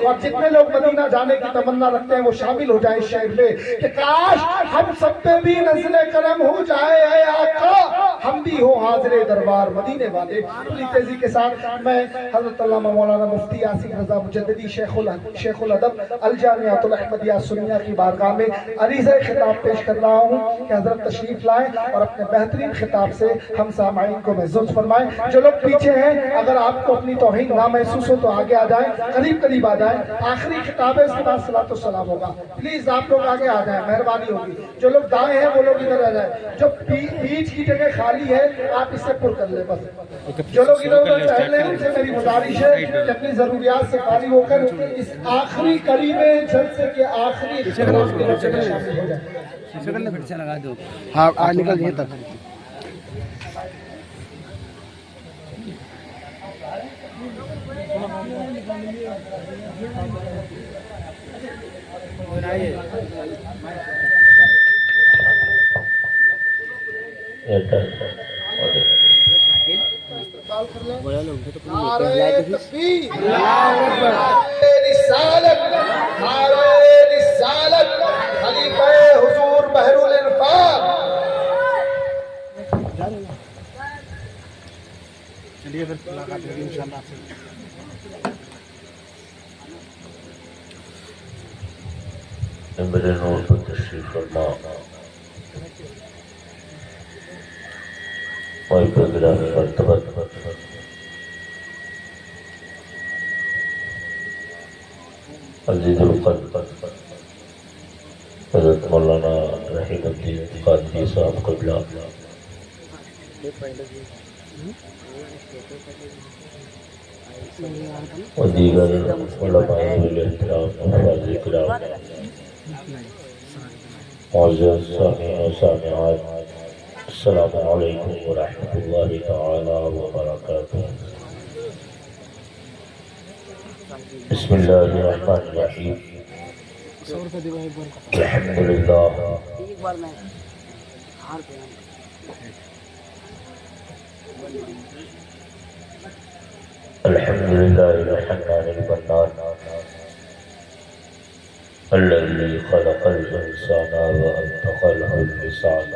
اور جتنے لوگ مدینہ جانے کی تمنا رکھتے ہیں وہ شامل ہو جائیں اس شعر میں کہ کاش ہم سب پہ بھی نزل کرم ہو جائے اے آقا، ہم بھی ہو حاضر دربار مدینے والے۔ پوری تیزی کے ساتھ میں حضرت علامہ مولانا مفتی آصف رضا مجددی شیخ الادب الجامعۃ الاحمدیہ سنیہ کی بارگاہ میں عریضہ خطاب پیش کر رہا ہوں کہ حضرت تشریف لائیں اور اپنے بہترین خطاب سے ہم سامعین کو محظوظ فرمائیں۔ جو لوگ پیچھے ہیں اگر آپ کو اپنی توہین نہ محسوس ہو تو آگے آ جائیں، قریب آ جائیں۔ آخری خطاب ہے، اس کے بعد صلاۃ والسلام ہوگا۔ پلیز آپ لوگ آگے آ جائیں، مہربانی ہوگی۔ جو لوگ دائیں ہیں وہ لوگ ادھر آ جائیں، جو بیچ کی جگہ خالی ہے آپ اسے پر کر لیں بس۔ جو لوگ ادھر ادھر ٹہل رہے ہیں ان سے میری گزارش ہے کہ اپنی ضروریات سے فارغ ہو کر اس آخری قریب جلسے کے آخری خطاب کے وقت میں شامل ہو جائیں۔ ہاں نکل یہ تک نعرہ تکبیر، نعرہ رسالت، نعرہ رسالت، خلیفہ حضور بحر العرفان۔ چلیے پھر ملاقات ہوگی انشاءاللہ۔ میرے نور پر تشریف فرما اور گرامی مرتبہ عزیز القلب حضرت مولانا رحیم الدین قادری صاحب قبلہ و دیگر علماء الاحترام حفاظ کرام، معزز سامعین و سامعات، السلام علیکم ورحمۃ اللہ تعالی وبرکاتہ۔ بسم اللہ الرحمن الرحیم، الحمدللہ الحمدللہ الحنان المنان الذي خلق الإنسان وأنطق له اللسان،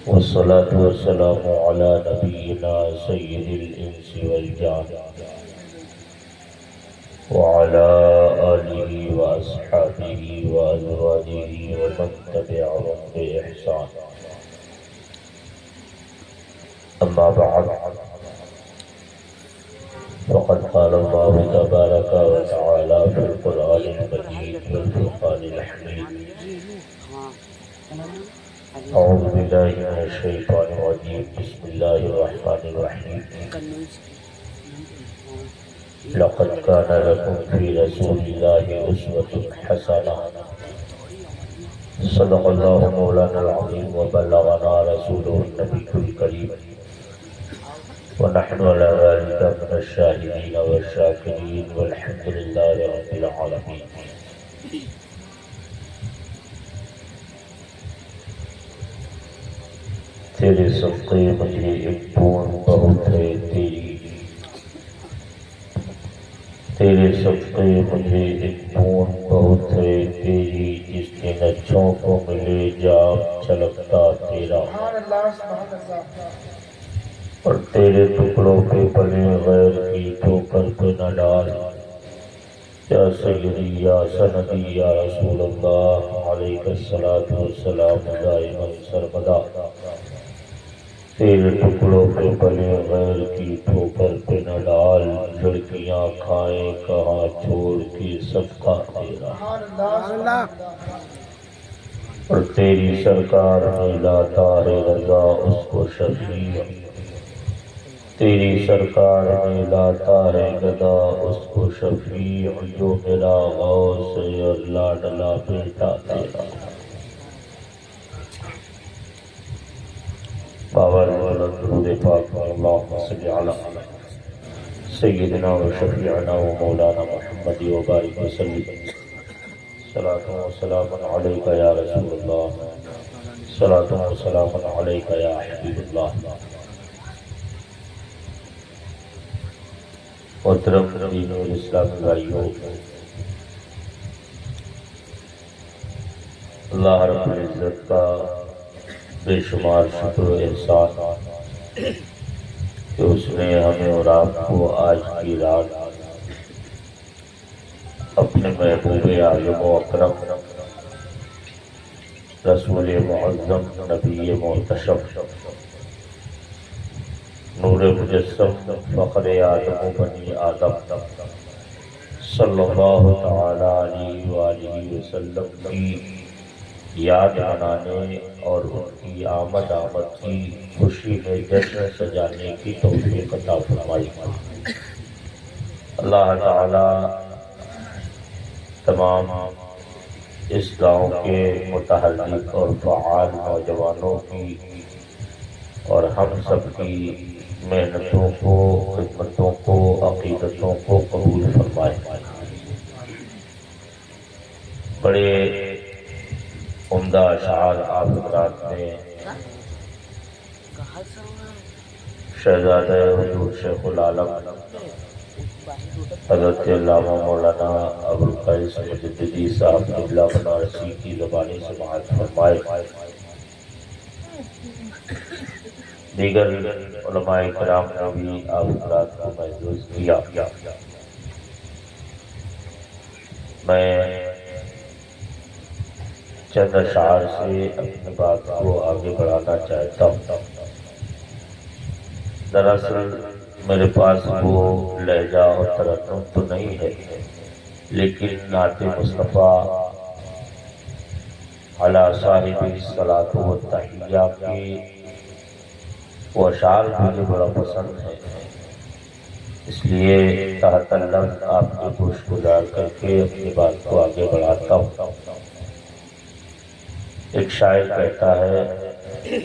والصلاة والسلام على نبينا سيد الإنس والجان وعلى آله وأصحابه وأزواجه ومن تبعهم بإحسان، أما بعد، فقد قال الله تبارك وتعالى في القرآن المجيد والفرقان الحميد، أعوذ بالله من الشيطان الرجيم، بسم الله الرحمن الرحيم، لقد كان لكم في رسول الله أسوة حسنة، صدق الله مولانا العظيم وبلغنا رسوله النبي الكريم، ونحن على ذلك من الشاهدين والشاكرين، والحمد لله رب العالمين۔ تیرے صدقے مجھے ایک پون بہت ہے تیری، تیرے صدقے مجھے ایک پون بہت ہے تیری، جس کے نچوں کو ملے جام چھلکتا تیرا، اور تیرے ٹکڑوں پہ پلے غیر کی ٹھوکر پہ نہ ڈال، یا سیدی یا سندی یا رسول اللہ علیہ الصلاۃ والسلام دائما سرمدا، تیرے ٹکڑوں پہ پلے غیر کی ٹھوکر پہ نہ ڈال، لڑکیاں کھائیں کہاں چھوڑ کے صدقہ تیرا، اور تیری سرکار میں لاتا ہے رضا اس کو شفیع، تیری سرکار میں لاتا ہے گدا اس کو شفیع، جو میرا غوث ہے اور لاڈلا بیٹا تیرا۔ باور درود پاک میں اللہم صلی علی سیدنا و شفیعنا و مولانا محمد و بارک وسلم، صلاۃ و سلام علیک یا رسول اللہ، صلاۃ و سلام علیک یا حبیب اللہ۔ محترم دین اور اسلامی بھائیوں، اللہ رب العزت کا بے شمار شکر و احسان کہ اس نے ہمیں اور آپ کو آج کی رات اپنے محبوب اعظم و اکرم رسول معظم نبی محتشم نور مجسم فخر آدم و بنی آدم صلی اللہ تعالی علیہ وآلہ وسلم کی یاد منانے اور ان کی آمد کی خوشی میں جشن سجانے کی توفیق عطا فرمائی۔ اللہ تعالی تمام اس گاؤں کے متحرک اور فعال نوجوانوں کی اور ہم سب کی محنتوں کو، خدمتوں کو، عقیدتوں کو قبول فرمائے۔ بڑے عمدہ اشعار آپ حضرات نے شہزادہ حضور شیخ العالم حضرت علامہ مولانا ابوالقیس مجددی صاحب قبلہ بنارسی کی زبانی سماعت فرمائے۔ دیگر علماء کرام نے بھی آپ حضرات کو محظوظ کیا۔ میں چند اشعار سے اپنی بات کو آگے بڑھانا چاہتا ہوں۔ دراصل میرے پاس وہ لہجہ اور ترنم تو نہیں ہے، لیکن نعت مصطفیٰ علی صاحب الصلاۃ والتحیہ کے وہ اشعار مجھے بڑا پسند ہے، اس لیے تحت لفظ آپ کی گوش گزار کر کے اپنی بات کو آگے بڑھاتا ہوں۔ ایک شاعر کہتا ہے،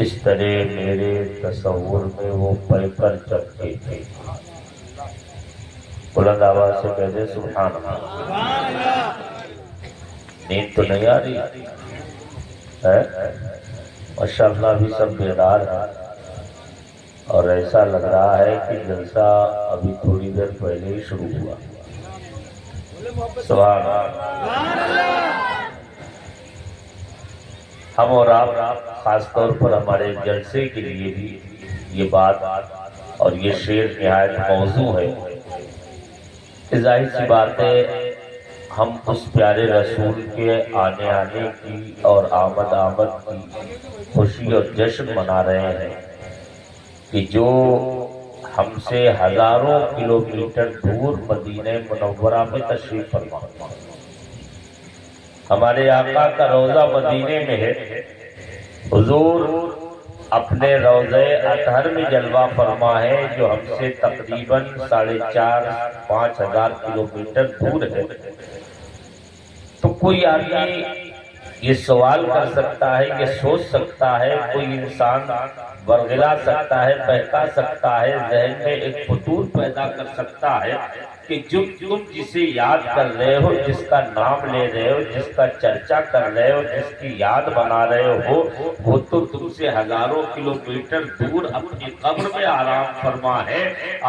اس طرح میرے تصور میں وہ پیکر چپکے تھے۔ بلند آواز سے کہتے سبحان اللہ۔ نیند تو نہیں آ رہی ہے؟ ماشاءاللہ ابھی سب بیدار ہیں اور ایسا لگ رہا ہے کہ جلسہ ابھی تھوڑی دیر پہلے ہی شروع ہوا۔ سبحان اللہ۔ ہم اور آپ خاص طور پر ہمارے جلسے کے لیے بھی یہ بات اور یہ شعر نہایت موضوع ہے۔ ظاہر سی بات ہے، ہم اس پیارے رسول کے آنے کی اور آمد کی خوشی اور جشن منا رہے ہیں کہ جو ہم سے ہزاروں کلومیٹر دور مدینہ منورہ میں تشریف فرما۔ ہمارے آقا کا روضہ مدینے میں ہے، حضور اپنے روضہ اطہر میں جلوہ فرما ہے جو ہم سے تقریباً 4,500 ہزار کلومیٹر دور ہے۔ تو کوئی آدمی یہ سوال کر سکتا ہے، یہ سوچ سکتا ہے، کوئی انسان ورغلا سکتا ہے، بہکا سکتا ہے، ذہن میں ایک فطور پیدا کر سکتا ہے کہ جو تم جسے یاد کر رہے ہو، جس کا نام لے رہے ہو، جس کا چرچا کر رہے ہو، جس کی یاد بنا رہے ہو، وہ تو تم سے ہزاروں کلومیٹر دور اپنی قبر میں آرام فرما ہے۔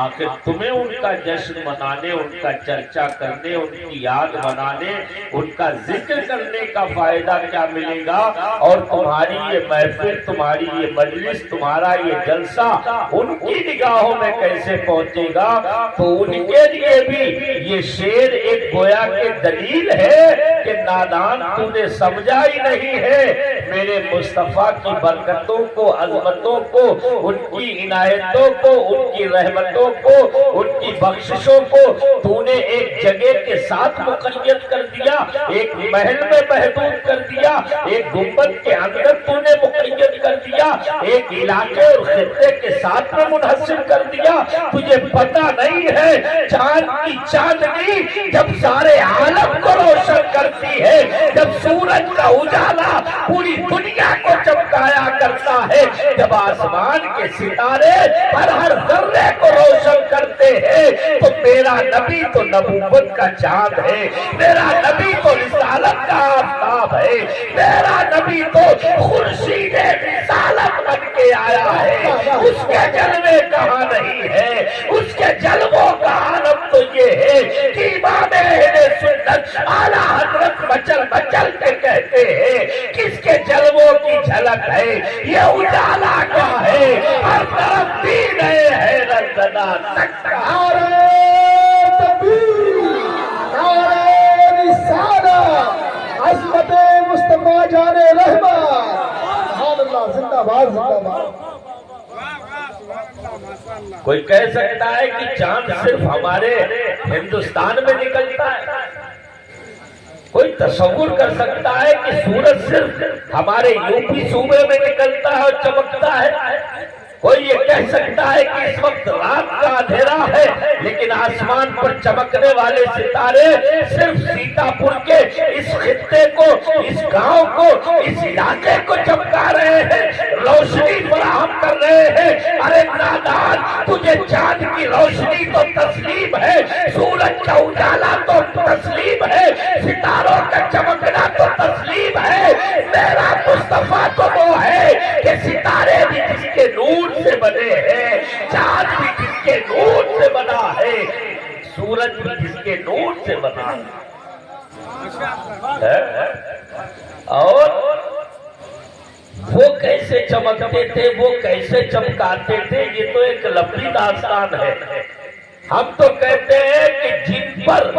آخر تمہیں ان کا جشن منانے، ان کا چرچا کرنے، ان کی یاد بنانے، ان کا ذکر کرنے کا فائدہ کیا ملے گا؟ اور تمہاری یہ محفل، تمہاری یہ مجلس، تمہارا یہ جلسہ ان کی نگاہوں میں کیسے پہنچے گا؟ تو ان کے لیے بھی یہ شعر ایک گویا کے دلیل ہے کہ نادان تو نے سمجھا ہی نہیں ہے میرے مصطفیٰ کی برکتوں کو، عظمتوں کو، ان کی عنایتوں کو، ان کی رحمتوں کو، ان کی بخششوں کو تو نے ایک جگہ کے ساتھ مقید کر دیا، ایک محل میں محدود کر دیا، ایک گنبد کے اندر تو نے مقید کر دیا، ایک علاقے اور خطے کے ساتھ میں منحصر کر دیا۔ تجھے پتہ نہیں ہے چاند کی چاندنی جب سارے عالم کو روشن کرتی ہے، جب سورج کا اجالا پوری دنیا کو چمکایا کرتا ہے، جب آسمان کے ستارے ہر ذرے کو روشن کرتے ہیں، تو میرا میرا نبی تو نبوت کا چاند ہے، میرا نبی تو رسالت کا آفتاب ہے، میرا نبی تو خورشید رسالت بن کے آیا ہے۔ اس کے جلوے کہاں نہیں ہے، اس کے جلووں کا عالم تو یہ ہے کہ امام اہل سنت اعلیٰ حضرت بچل بچل کے کہتے ہیں کس کے جلووں کی جھلک ہے، یہ اجالا کیا ہے، ہر طرف دین حیرت زدہ سکتا۔ نعرہ تکبیر، نعرہ رسالت، عظمت مصطفیٰ جان رحمت، سبحان اللہ، زندہ باد زندہ باد۔ کوئی کہہ سکتا ہے کہ چاند صرف ہمارے ہندوستان میں نکلتا ہے، کوئی تصور کر سکتا ہے کہ سورج صرف ہمارے یوپی صوبے میں نکلتا ہے اور چمکتا ہے، کوئی یہ کہہ سکتا ہے کہ اس وقت رات کا اندھیرا ہے لیکن آسمان پر چمکنے والے ستارے صرف سیتا پور کے اس خطے کو، اس گاؤں کو، اس علاقے کو چمکا رہے ہیں، روشنی فراہم کر رہے ہیں۔ ارے نادان، تجھے چاند کی روشنی تو تسلیم ہے، سورج کا اجالا تو تسلیم ہے، ستاروں کا چمکنا تو تسلیم ہے، میرا مصطفیٰ تو وہ ہے کہ ستارے بھی جس کے نور سے بنے ہیں، چاند بھی جس کے نور سے بنا ہے، سورج بھی جس کے نور سے بنا ہے۔ اور وہ کیسے چمکتے تھے، وہ کیسے چمکاتے تھے، یہ تو ایک لمبی داستان ہے۔ ہم تو کہتے ہیں کہ جن پر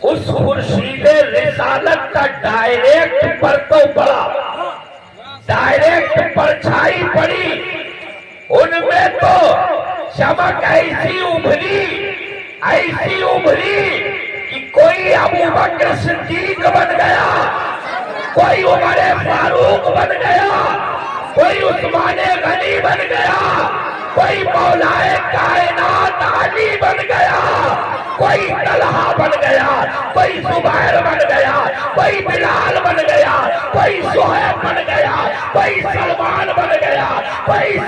اس خورشید رسالت کا ڈائریکٹ پرتو پڑا، ڈائریکٹ پرچھائی پڑی، ان میں تو چمک ایسی ابھری کہ کوئی ابو بکر صدیق بن گیا، کوئی عمر فاروق بن گیا، کوئی عثمان غنی بن گیا، کوئی مولا کائنات علی بن گیا، کوئی طلحہ بن گیا، کوئی زبیر بن گیا، کوئی بلال بن گیا، کوئی صہیب بن گیا، کوئی سلمان بن گیا، کوئی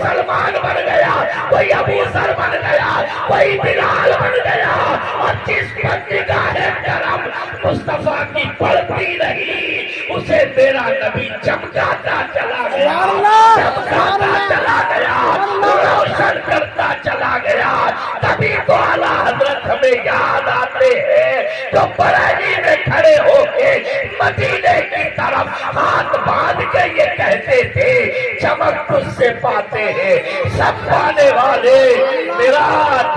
سلمان بن گیا، کوئی ابو ذر بن گیا، کوئی بلال بن گیا، اور جس پر نگاہ کرم مصطفیٰ کی پڑتی رہی اسے میرا نبی چمکاتا چلا گیا، چمکاتا چلا گیا، روشن کرتا چلا گیا۔ تبھی تو اعلیٰ حضرت ہمیں یاد آتے ہیں جو بریلی میں کھڑے ہو کے مدینے کی طرف ہاتھ باندھ کے یہ کہتے تھے چمک تجھ سے پاتے ہیں سب پانے والے، میرا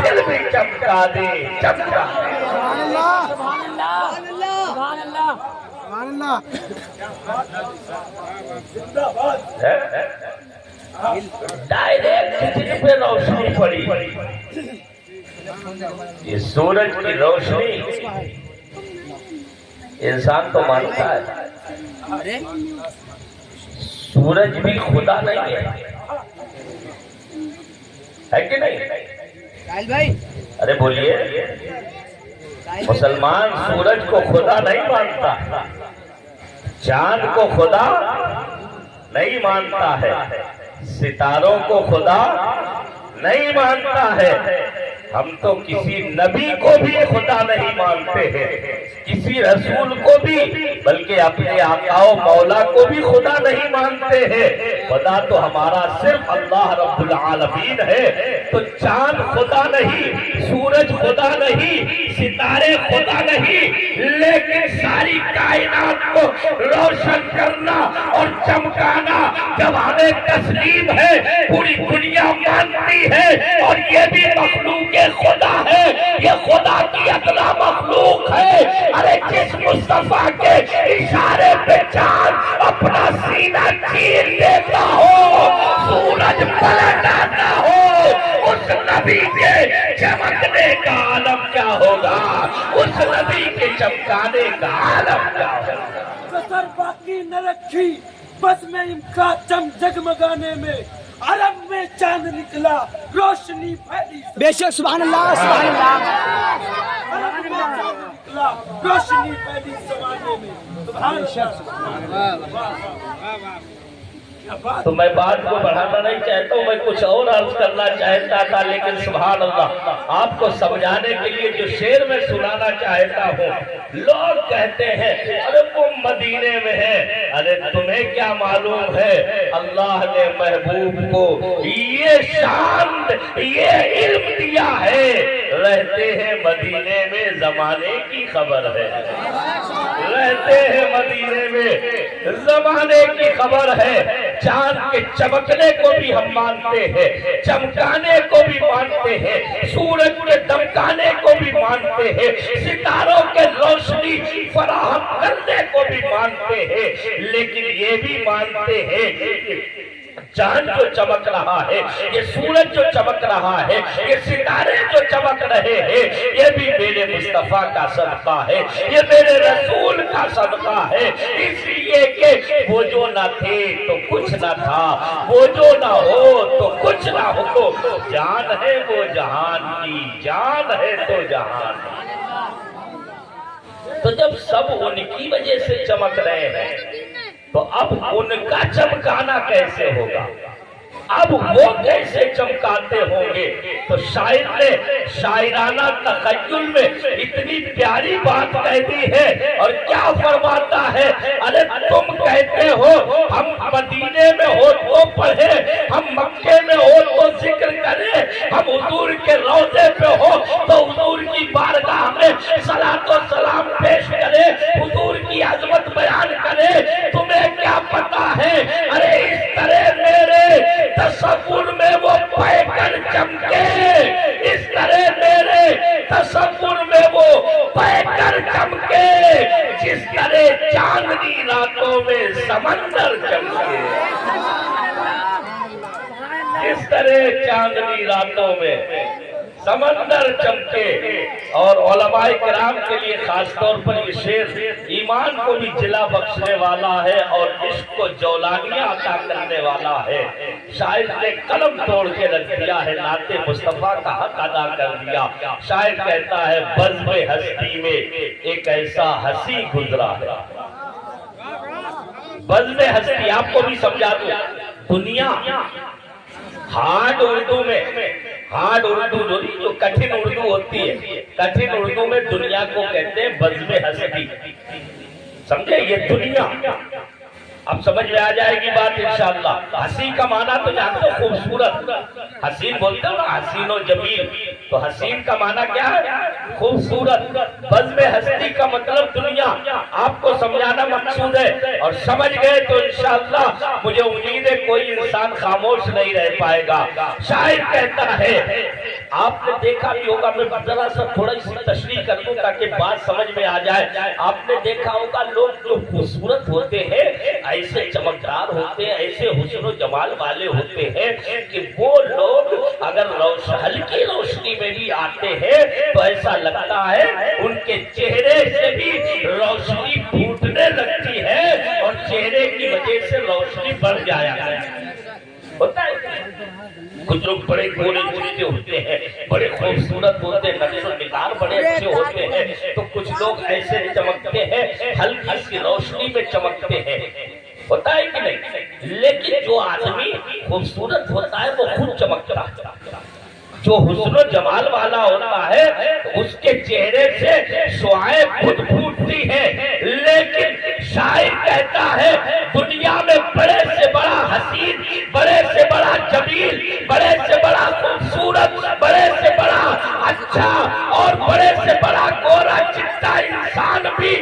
دل بھی چمکا دے، چمکا دے۔ ڈائریکٹ جن پہ روشنی پڑی، یہ سورج کی روشنی انسان تو مانتا ہے سورج بھی خدا نہیں ہے کہ نہیں؟ ارے بولیے، مسلمان سورج کو خدا نہیں مانتا، چاند کو خدا نہیں مانتا ہے، ستاروں کو خدا نہیں مانتا ہے، ہم تو کسی نبی کو بھی خدا نہیں مانتے ہیں، کسی رسول کو بھی، بلکہ اپنے آقا و مولا کو بھی خدا نہیں مانتے ہیں۔ خدا تو ہمارا صرف اللہ رب العالمین ہے۔ تو چاند خدا نہیں، سورج خدا نہیں، ستارے خدا نہیں، لیکن ساری کائنات کو روشن کرنا اور چمکانا جب ہمیں تسلیم ہے، پوری دنیا مانتی ہے، اور یہ بھی مخلوق خدا ہے، یہ خدا کی ادنا مخلوق ہے۔ ارے جس مصطفیٰ کے اشارے پہ چاند اپنا سینہ چیر دیتا ہو، سورج پلٹ آتا ہو، اس نبی کے چمکنے کا عالم کیا ہوگا، اس نبی کے چمکانے کا عالم کیا ہوگا۔ کسر باقی نہ رکھی بس میں ان کا چم جگمگانے میں، عرب میں چاند نکلا روشنی پھیلی، بے شک سبحان اللہ سبحان اللہ۔ عرب میں چاند نکلا روشنی پھیلی زمانے میں، سبحان اللہ۔ تو میں بات کو بڑھانا نہیں چاہتا ہوں، میں کچھ اور عرض کرنا چاہتا تھا، لیکن سبحان اللہ آپ کو سمجھانے کے لیے جو شعر میں سنانا چاہتا ہوں۔ لوگ کہتے ہیں ارے وہ مدینے میں ہے، ارے تمہیں کیا معلوم ہے اللہ نے محبوب کو یہ شان یہ علم دیا ہے، رہتے ہیں مدینے میں زمانے کی خبر ہے، رہتے ہیں مدینے میں زمانے کی خبر ہے۔ چاند کے چمکنے کو بھی ہم مانتے ہیں، چمکانے کو بھی مانتے ہیں، سورج کے دمکانے کو بھی مانتے ہیں، ستاروں کے روشنی فراہم کرنے کو بھی مانتے ہیں، لیکن یہ بھی مانتے ہیں چاند جو چمک رہا ہے، یہ سورج جو چمک رہا ہے، یہ ستارے جو چمک رہے ہیں، یہ بھی میرے مصطفیٰ کا صدقہ ہے، یہ میرے رسول کا صدقہ ہے، اس لیے کہ وہ جو نہ تھے تو کچھ نہ تھا، وہ جو نہ ہو تو کچھ نہ ہو، جان ہے وہ جہان کی، جان ہے تو جہان کی۔ تو جب سب ان کی وجہ سے چمک رہے ہیں تو اب ان کا چمکانا کیسے ہوگا، اب وہ کیسے چمکاتے ہوں گے؟ تو شاعر نے شاعرانہ تخیل میں اتنی پیاری بات کہہ دی ہے، اور کیا فرماتا ہے، ارے تم کہتے ہو ہم مدینے میں ہو تو پڑھے، ہم مکے میں ہو تو ذکر کرے، ہم حضور کے روضے پہ ہو تو حضور کی بارگاہ میں صلاۃ و سلام پیش کرے، حضور کی عظمت بیان کرے، تمہیں کیا پتا ہے؟ ارے اس طرح میرے تصور میں وہ پیکر چمکے، اس طرح میرے تصور میں وہ پیکر چمکے، جس طرح چاندنی راتوں میں سمندر چمکے، جس طرح چاندنی راتوں میں سمندر چمکے۔ اور علماء کرام کے لیے خاص طور پر یہ شعر ایمان کو بھی جلا بخشنے والا ہے اور عشق کو جولانیاں عطا کرنے والا ہے۔ شاعر نے قلم توڑ کے رکھ دیا ہے، نعت مصطفیٰ کا حق ادا کر دیا۔ شاعر کہتا ہے بزم ہستی میں ایک ایسا ہنسی گزرا ہے، بزم ہستی آپ کو بھی سمجھا دوں، دنیا ہارڈ اردو میں، ہارڈ اردو جو کٹھن اردو ہوتی ہے، کٹھن اردو میں دنیا کو کہتے ہیں بزم ہستی، سمجھے؟ یہ دنیا اب سمجھ میں آ جائے گی بات انشاءاللہ۔ حسین کا معنی تو جانتے ہو خوبصورت، حسین بولتے ہو نا، حسین و جمیل، تو حسین کا معنی کیا ہے؟ خوبصورت۔ بزم ہستی کا مطلب دنیا، آپ کو سمجھانا مقصود ہے، اور سمجھ گئے تو انشاءاللہ مجھے امید ہے کوئی انسان خاموش نہیں رہ پائے گا۔ شاعر کہتا ہے، آپ نے دیکھا بھی ہوگا، میں ذرا سا تھوڑا سی تشریح کر دوں تاکہ بات سمجھ میں آ جائے۔ آپ نے دیکھا ہوگا لوگ جو خوبصورت ہوتے ہیں، ایسے چمکدار ہوتے ہیں، ایسے حسن و جمال والے ہوتے ہیں کہ وہ لوگ اگر ہلکی روشنی میں بھی آتے ہیں تو ایسا لگتا ہے ان کے چہرے سے بھی روشنی پھوٹنے لگتی ہے، اور چہرے کی وجہ سے روشنی بڑھ جایا ہوتا ہے۔ کچھ لوگ بڑے گورے چہرے ہوتے ہیں، بڑے خوبصورت ہوتے ہیں، نقش و نگار بڑے اچھے ہوتے ہیں، تو کچھ لوگ ایسے چمکتے ہیں، ہلکی سی روشنی میں چمکتے ہیں، ہوتا ہے کہ نہیں؟ لیکن جو آدمی خوبصورت ہوتا ہے وہ خود چمکتا ہے، جو حسن و جمال والا ہوتا ہے اس کے چہرے سے شعائیں خود پھوٹتی ہیں۔ لیکن شاعر کہتا ہے دنیا میں بڑے سے بڑا حسین، بڑے سے بڑا جمیل، بڑے سے بڑا خوبصورت، بڑے سے بڑا اچھا اور بڑے سے بڑا گورا چٹا انسان بھی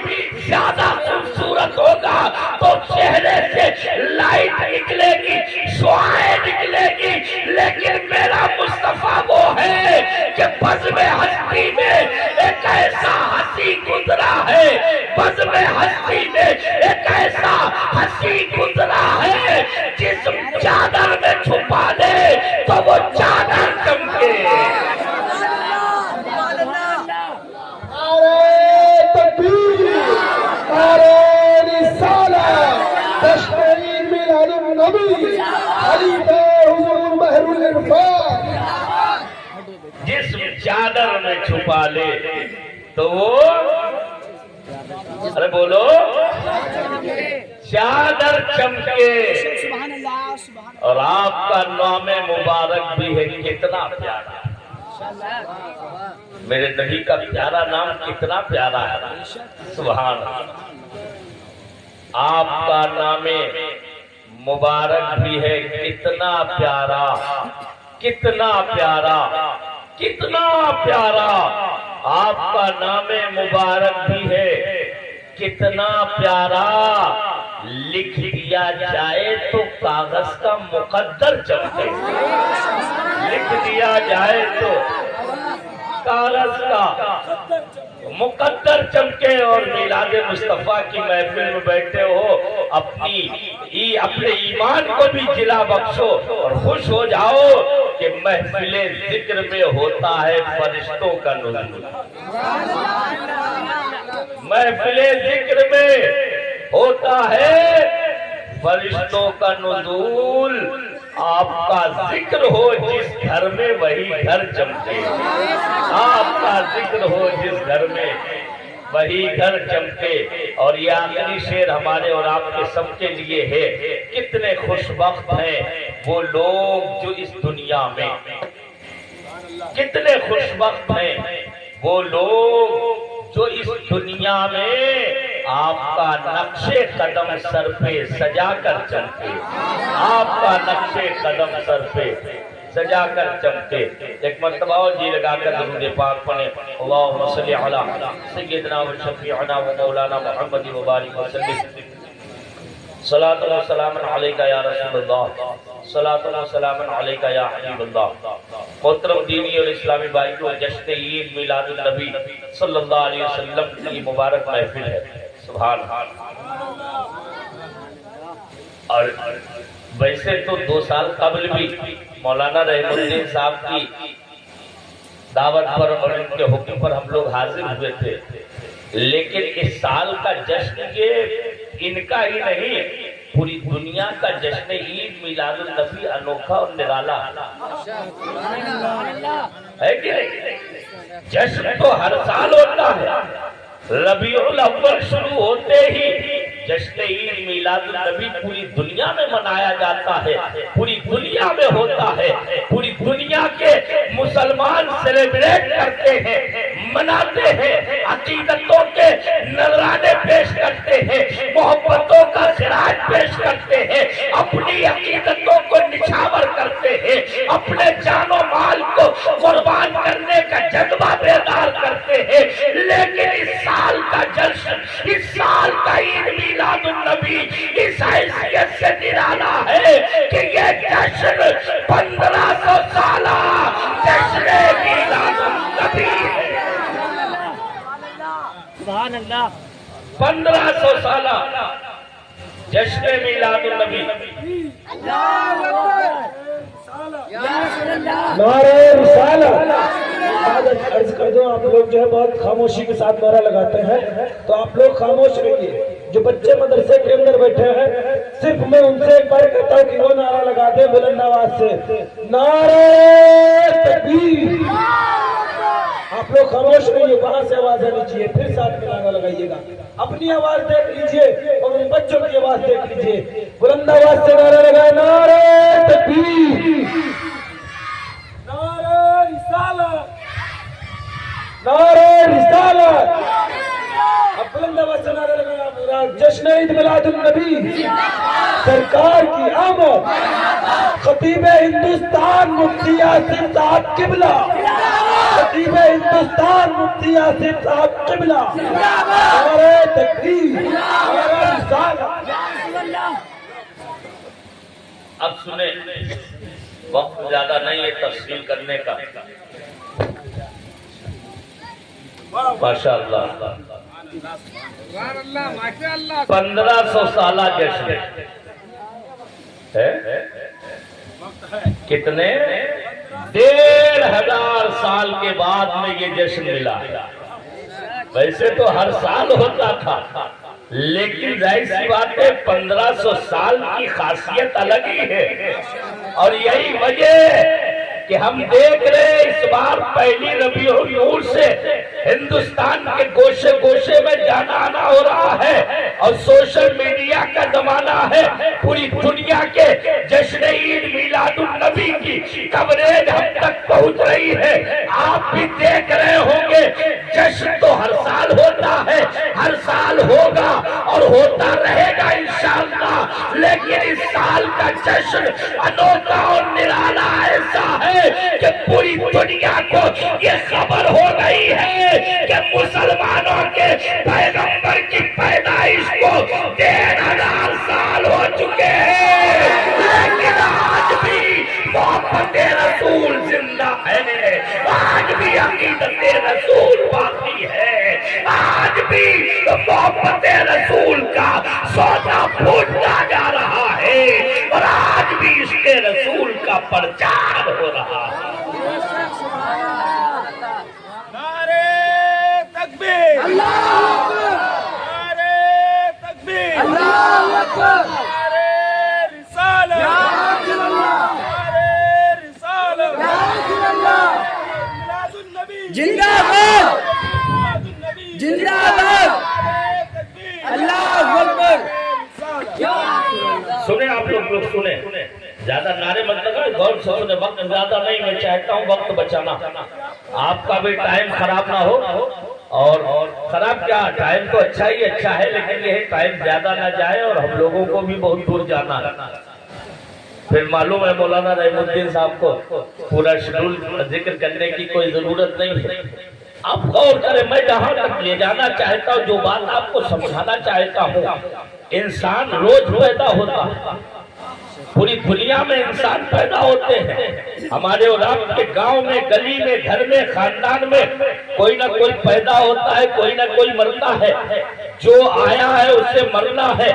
زیادہ خوبصورت ہوگا تو چہرے سے لائٹ نکلے گی، شعائیں نکلے گی، لیکن میرا مصطفیٰ وہ ہے کہ بزم ہستی میں ایک ایسا ہنسی گزرا ہے، بزم ہستی میں ایک ایسا ہنسی گزرا ہے، جس چادر میں چھپا لے تو وہ چادر چمکے۔ نعرہ تکبیر، نعرہ رسالت، تشریع میلاد النبی، خلیفہ حضور بحر العرفان۔ جس چادر میں چھپا لے تو وہ، ارے بولو، چادر چمکے سبحان اللہ سبحان اور آپ کا نام مبارک بھی ہے کتنا پیارا. میرے نبی کا پیارا نام کتنا پیارا ہے. سبحان اللہ. آپ کا نام مبارک بھی ہے کتنا پیارا کتنا پیارا کتنا پیارا. آپ کا نام مبارک بھی ہے کتنا پیارا. لکھ دیا جائے تو کاغذ کا مقدر چمکے. لکھ دیا جائے تو کاغذ کا مقدر چمکے. اور میلاد مصطفیٰ کی محفل میں بیٹھے ہو اپنے ایمان کو بھی جلا بخشو اور خوش ہو جاؤ کہ محفل ذکر میں ہوتا ہے فرشتوں کا نزول. محفل ذکر میں ہوتا ہے فرشتوں کا نزول. آپ کا ذکر ہو جس گھر میں وہی گھر چمکے. آپ کا ذکر ہو جس گھر میں وہی گھر چمکے. اور یہ آخری شعر ہمارے اور آپ کے سب کے لیے ہے. کتنے خوش بخت ہیں وہ لوگ جو اس دنیا میں, کتنے خوش بخت ہیں وہ لوگ جو اس دنیا میں آپ کا نقش قدم سر پہ سجا کر چمکے. آپ کا نقش قدم سر پہ سجا کر چمکے. ایک مرتبہ اور جی لگا کر درود پاک پڑھیں. اللہم صلی علی سیدنا و شفیعنا و مولانا محمد و بارک وسلم. صلاۃ و سلام علیکہ یا رسول اللہ. صلاۃ و سلام علیکہ یا حبیب اللہ. محترم دینی اور اسلامی بھائیوں, جشن عید میلاد النبی صلی اللہ علیہ وسلم کی مبارک محفل ہے. سبحان اللہ. اور ویسے تو 2 سال قبل بھی مولانا رحم الدین صاحب کی دعوت پر اور ان کے حکم پر ہم لوگ حاضر ہوئے تھے, لیکن اس سال کا جشن یہ ان کا ہی نہیں پوری دنیا کا جشن عید میلاد النبی انوکھا اور نرالا ہے کہ نہیں. جشن تو ہر سال ہوتا ہے. ربیع الاول شروع ہوتے ہی جشن عید میلاد النبی پوری دنیا میں منایا جاتا ہے. پوری دنیا میں ہوتا ہے. پوری دنیا کے مسلمان سیلیبریٹ کرتے ہیں, مناتے ہیں, عقیدتوں کے نذرانے پیش کرتے ہیں, محبتوں کا خراج پیش کرتے ہیں, اپنی عقیدتوں کو نچھاور کرتے ہیں, اپنے جان و مال کو قربان کرنے کا جذبہ بیدار کرتے ہیں. لیکن اس سال کا جشن, اس سال کا عید میلاد النبی اس حیثیت سے نرالا ہے کہ یہ جشن 1500 سالہ جشن میلاد النبی ہے. سبحان اللہ. 1500 سالہ جشن میلاد النبی. نعرہ رسالہ. عرض کر دو, آپ لوگ جو ہے بہت خاموشی کے ساتھ نعرہ لگاتے ہیں, تو آپ لوگ خاموش رہیے. جو بچے مدرسے کے اندر بیٹھے ہیں صرف میں ان سے ایک بار کہتا ہوں کہ وہ نعرہ لگا دیں بلند آواز سے, نعرہ تکبیر. آپ لوگ خاموش رہیے, وہاں سے آواز آنی چاہیے, پھر ساتھ میں نعرہ لگائیے گا. اپنی آواز دیکھ لیجئے اور ان بچوں کی آواز دیکھ لیجئے. بلند آواز سے نعرہ لگائے, نعرہ تکبیر, نعرہ رسالت, نعرہ رسالت. اب بلند آواز سے نعرہ لگایا, جشن عید میلاد النبی سرکار کی آمد. خطیب ہندوستان مفتی یاسین صاحب قبلہ, خطیب ہندوستان مفتی یاسین صاحب قبلہ. نعرہ تکبیر, نعرہ رسالت. اب سنیں, وقت زیادہ نہیں ہے تفصیل کرنے کا. ماشاءاللہ 1500 سالہ جشن ہے. کتنے 1500 سال کے بعد میں یہ جشن ملا. ویسے تو ہر سال ہوتا تھا, لیکن ظاہر سی بات ہے 1500 سال کی خاصیت الگ ہی ہے. اور یہی وجہ کہ ہم دیکھ رہے ہیں اس بار پہلی ربیع الاول سے ہندوستان کے گوشے گوشے میں جانا آنا ہو رہا ہے. اور سوشل میڈیا کا زمانہ ہے، پوری دنیا کے جشن عید میلاد النبی کی کوریج ہم تک پہنچ رہی ہے۔ آپ بھی دیکھ رہے ہوں گے، جشن تو ہر سال ہوتا ہے، ہر سال ہوگا اور ہوتا رہے گا انشاءاللہ، لیکن اس سال کا جشن انوکھا اور نرالا ایسا ہے کہ پوری دنیا کو یہ خبر ہو گئی ہے کہ مسلمانوں کے پیغمبر کی پیدائش کو 1500 سال ہو چکے ہیں، لیکن آج بھی محبت رسول زندہ ہے، آج بھی عقیدت رسول باقی ہے، آج بھی محبت رسول کا سودا پھوٹتا جا رہا ہے، اور آج بھی عشق رسول کا پرچار ہو رہا ہے۔ نعرے تکبیر، نعرے تکبیر، نعرے رسالت، نعرے رسالت، میلاد النبی زندہ باد، میلاد النبی زندہ باد، نعرے تکبیر، اللہ اکبر۔ سنیں آپ لوگ سنیں، زیادہ نعرے مت لگائیں، غور سے سنیں، وقت زیادہ نہیں، میں چاہتا ہوں وقت بچانا، آپ کا بھی ٹائم خراب نہ ہو، اور خراب کیا، ٹائم تو اچھا ہی اچھا ہے، لیکن یہ ٹائم زیادہ نہ جائے، اور ہم لوگوں کو بھی بہت دور جانا ہے۔ پھر معلوم ہے مولانا رحیم الدین صاحب کو پورا شیڈول ذکر کرنے کی کوئی ضرورت نہیں ہے، آپ غور کریں، میں جہاں تک لے جانا چاہتا ہوں، جو بات آپ کو سمجھانا چاہتا ہوں، انسان روز پیدا ہوتا ہے، پوری دنیا میں انسان پیدا ہوتے ہیں، ہمارے اور آپ کے گاؤں میں، گلی میں، گھر میں، خاندان میں کوئی نہ کوئی پیدا ہوتا ہے، کوئی نہ کوئی مرتا ہے، جو آیا ہے اسے مرنا ہے،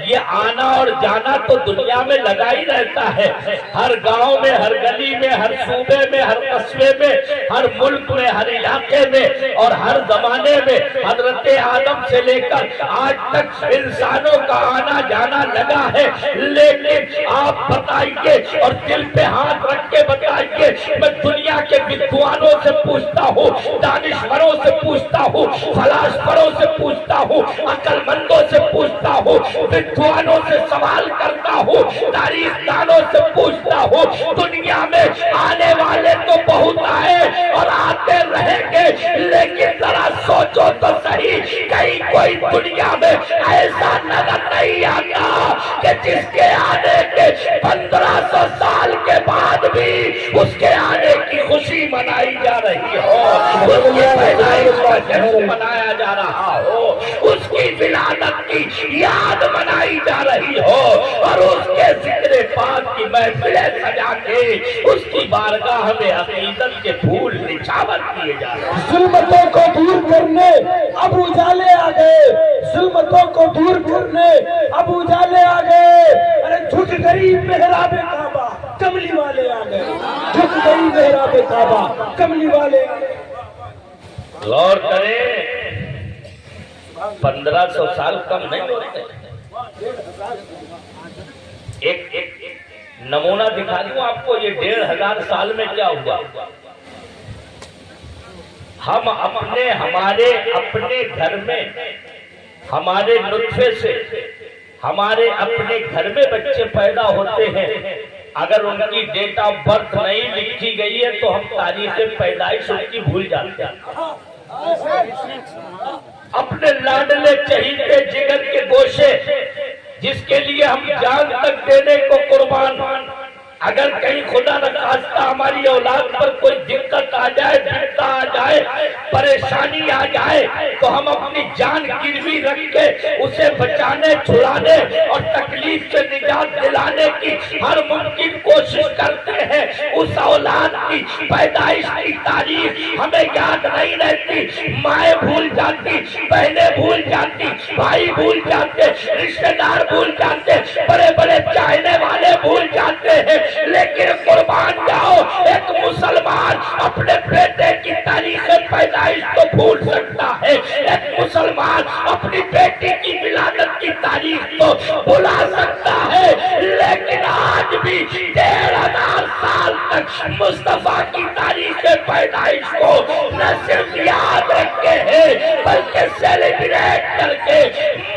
یہ آنا اور جانا تو دنیا میں لگا ہی رہتا ہے، ہر گاؤں میں، ہر گلی میں، ہر صوبے میں، ہر قصبے میں، ہر ملک میں، ہر علاقے میں اور ہر زمانے میں، حضرت آدم سے لے کر آج تک انسانوں کا آنا جانا لگا ہے، لیکن آپ بتائیے اور دل پہ ہاتھ رکھ کے بتائیے، میں دنیا کے بدعوانوں سے پوچھتا ہوں، دانشوروں سے پوچھتا ہوں، فلاسفروں سے پوچھتا ہوں، عقل مندوں سے پوچھتا ہوں، بدعوانوں سے سوال کرتا ہوں، تاریخ دانوں سے پوچھتا ہوں، دنیا میں آنے والے تو بہت آئے اور آتے رہیں گے، لیکن ذرا سوچو تو صحیح، کہیں کوئی دنیا میں ایسا نظر نہیں آتا کہ جس کے آنے کے 1500 سال کے بعد بھی اس کے آنے کی خوشی منائی جا رہی ہو، اس کی پیدائش کا جشن منایا جا رہا ہو، اس کی ولادت کی یاد منائی جا رہی ہو، اور اس کے ذکر پاک کی محفلیں سجا کے اس کی بارگاہ میں عقیدت کے پھول نچھاور کیے جا رہے ہیں۔ ظلمتوں کو دور کرنے اب اجالے آ گئے، ظلمتوں کو دور کرنے اب اجالے آ گئے، ارے جھک گئی محراب کعبہ، کملی والے آ گئے، جھک گئی محراب کعبہ، کملی والے آ گئے۔ غور کریں، 1500 سال کم نہیں ہوتے، ایک نمونہ دکھا دوں آپ کو، یہ 1500 سال میں کیا ہوا۔ ہم ہمارے اپنے گھر میں، ہمارے نطفے سے ہمارے اپنے گھر میں بچے پیدا ہوتے ہیں، اگر ان کی ڈیٹ آف برتھ نہیں لکھی گئی ہے تو ہم تاریخ پیدائش ان کی بھول جاتے ہیں۔ اپنے لاڈلے چہیتے جگر کے گوشے، جس کے لیے ہم جان تک دینے کو قربان، اگر کہیں خدا نخواستہ ہماری اولاد پر کوئی دقت آ جائے، دقت آ جائے، پریشانی آ جائے، تو ہم اپنی جان گروی رکھ کے اسے بچانے، چھڑانے اور تکلیف سے نجات دلانے کی ہر ممکن کوشش کرتے ہیں۔ اس اولاد کی پیدائش کی تاریخ ہمیں یاد نہیں رہتی، مائیں بھول جاتی، بہنیں بھول جاتی، بھائی بھول جاتے، رشتہ دار بھول جاتے، بڑے بڑے چاہنے والے بھول جاتے ہیں، لیکن قربان جاؤ، ایک مسلمان اپنے بیٹے کی تاریخ پیدائش تو بھول سکتا ہے، ایک مسلمان اپنی بیٹی کی ولادت کی تاریخ تو بھلا سکتا ہے، لیکن آج بھی 1500 سال تک مصطفیٰ کی تاریخ پیدائش کو نہ صرف یاد رکھے ہیں بلکہ سیلیبریٹ کر کے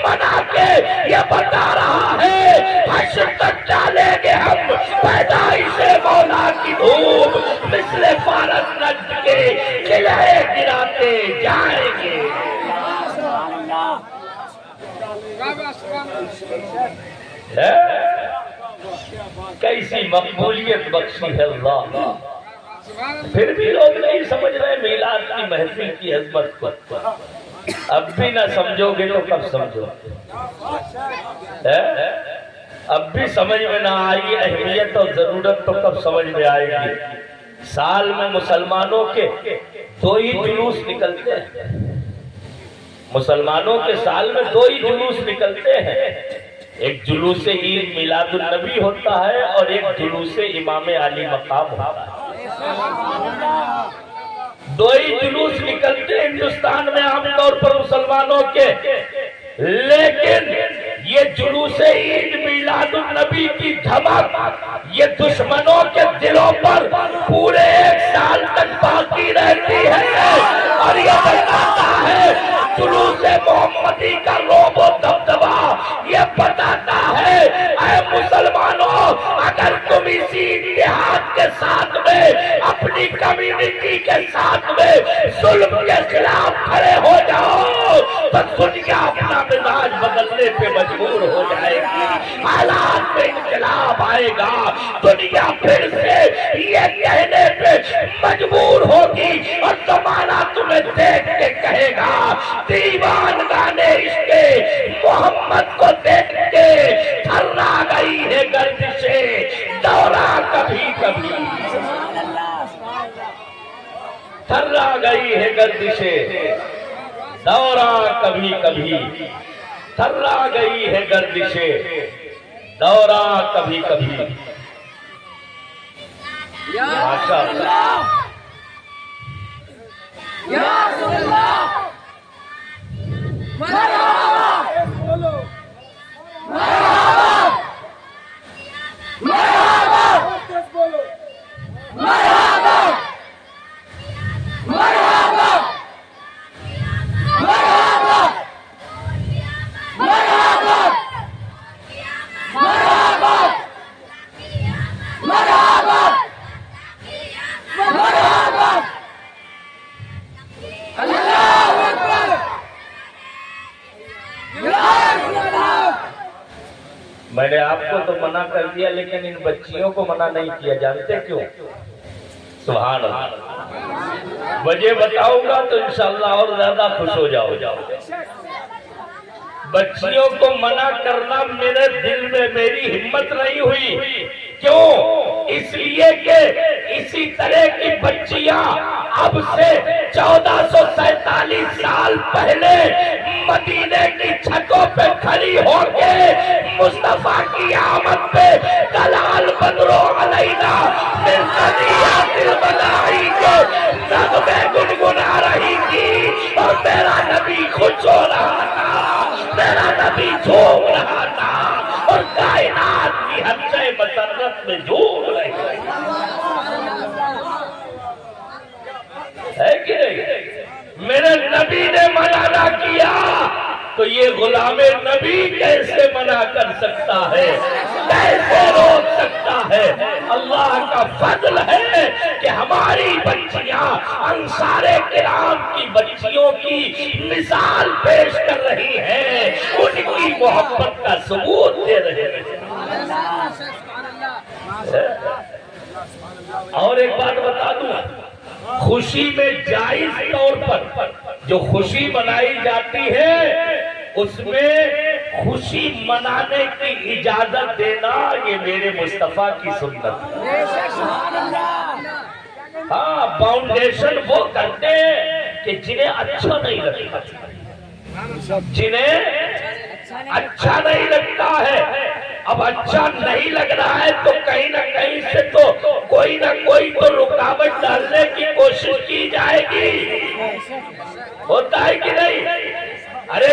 منا کے یہ بتا رہا ہے حشر تک ڈالیں گے ہم پیدائش مولا کی دھوم مثل فارس نجد کے قلعے گراتے جائیں گے. کیسی مقبولیت بخشی ہے اللہ. پھر بھی لوگ نہیں سمجھ رہے میلاد کی محفل کی عظمت کو. اب بھی نہ سمجھو گے تو کب سمجھو؟ اب بھی سمجھ میں نہ آئی اہمیت اور ضرورت تو کب سمجھ میں آئے گی؟ سال میں مسلمانوں کے 2 ہی جلوس نکلتے ہیں. مسلمانوں کے سال میں 2 ہی جلوس نکلتے ہیں. ایک جلوس عید میلاد النبی ہوتا ہے اور ایک جلوس امام علی مقام ہوتا ہے. 2 ہی جلوس نکلتے ہیں ہندوستان میں عام طور پر مسلمانوں کے. لیکن یہ جلوس عید میلاد النبی کی دھمک یہ دشمنوں کے دلوں پر پورے 1 سال تک باقی رہتی ہے اور یہ بتاتا ہے جلوس محمدی کا روب و دبدبا. یہ بتاتا ہے اے مسلمانوں اگر تم اسی اتحاد کے ساتھ میں اپنی کمیونٹی کے ساتھ میں ظلم کے خلاف کھڑے ہو جاؤ تو دنیا اپنا مزاج بدلنے پہ مجبور ہو جائے گی. حالات میں انقلاب آئے گا. دنیا پھر سے یہ کہنے پہ مجبور ہوگی اور زمانہ تمہیں دیکھ کے کہے گا دیوان گانے عشق محمد کو دیکھ کے تھرا گئی ہے گردشیں دورہ کبھی کبھی. تھرا گئی ہے گردشیں دورہ کبھی کبھی. تھرا گئی ہے گردشیں دورہ کبھی کبھی. ماشاء اللہ یا رسول اللہ مرحبا بولو مرحبا مرحبا بولو مرحبا مرحبا مرحبا مرحبا مرحبا مرحبا مرحبا اللہ اکبر یا رسول اللہ. میں نے آپ کو تو منع کر دیا لیکن ان بچیوں کو منع نہیں کیا. جانتے کیوں؟ سبحان اللہ. وجہ بتاؤں گا تو انشاءاللہ اور زیادہ خوش ہو جاؤ. بچیوں کو منع کرنا میرے دل میں میری ہمت نہیں ہوئی. کیوں؟ اس لیے کہ اسی طرح کی بچیاں اب سے 1447 سال پہلے مدینے کی چھتوں پہ کھڑی ہو کے مصطفیٰ کی آمد پہ دلال بدرو علینا من ثنیات الوداع کے نغمے گنگنا رہی تھی اور میرا نبی خوش ہو رہا تھا. میرا نبی جھوم رہا تھا اور کائنات کی حدیں مسرت میں جھوم رہی ہے کہ نہیں؟ میرے نبی نے منع نہ کیا تو یہ غلام نبی کیسے منع کر سکتا ہے؟ کیسے روک سکتا ہے؟ اللہ کا فضل ہے کہ ہماری بچیاں انصار کرام کی بچیوں کی مثال پیش کر رہی ہیں. ان کی محبت کا ثبوت دے رہے ہیں. اور ایک بات بتا دوں, خوشی میں جائز طور پر جو خوشی منائی جاتی ہے اس میں خوشی منانے کی اجازت دینا یہ میرے مصطفیٰ کی سنت ہے. ہاں, فاؤنڈیشن وہ کرتے ہیں کہ جنہیں اچھا نہیں لگتا, جنہیں اچھا نہیں لگتا ہے. اب اچھا نہیں لگ رہا ہے تو کہیں نہ کہیں سے تو کوئی نہ کوئی تو رکاوٹ ڈالنے کی کوشش کی جائے گی. ہوتا ہے کہ نہیں؟ ارے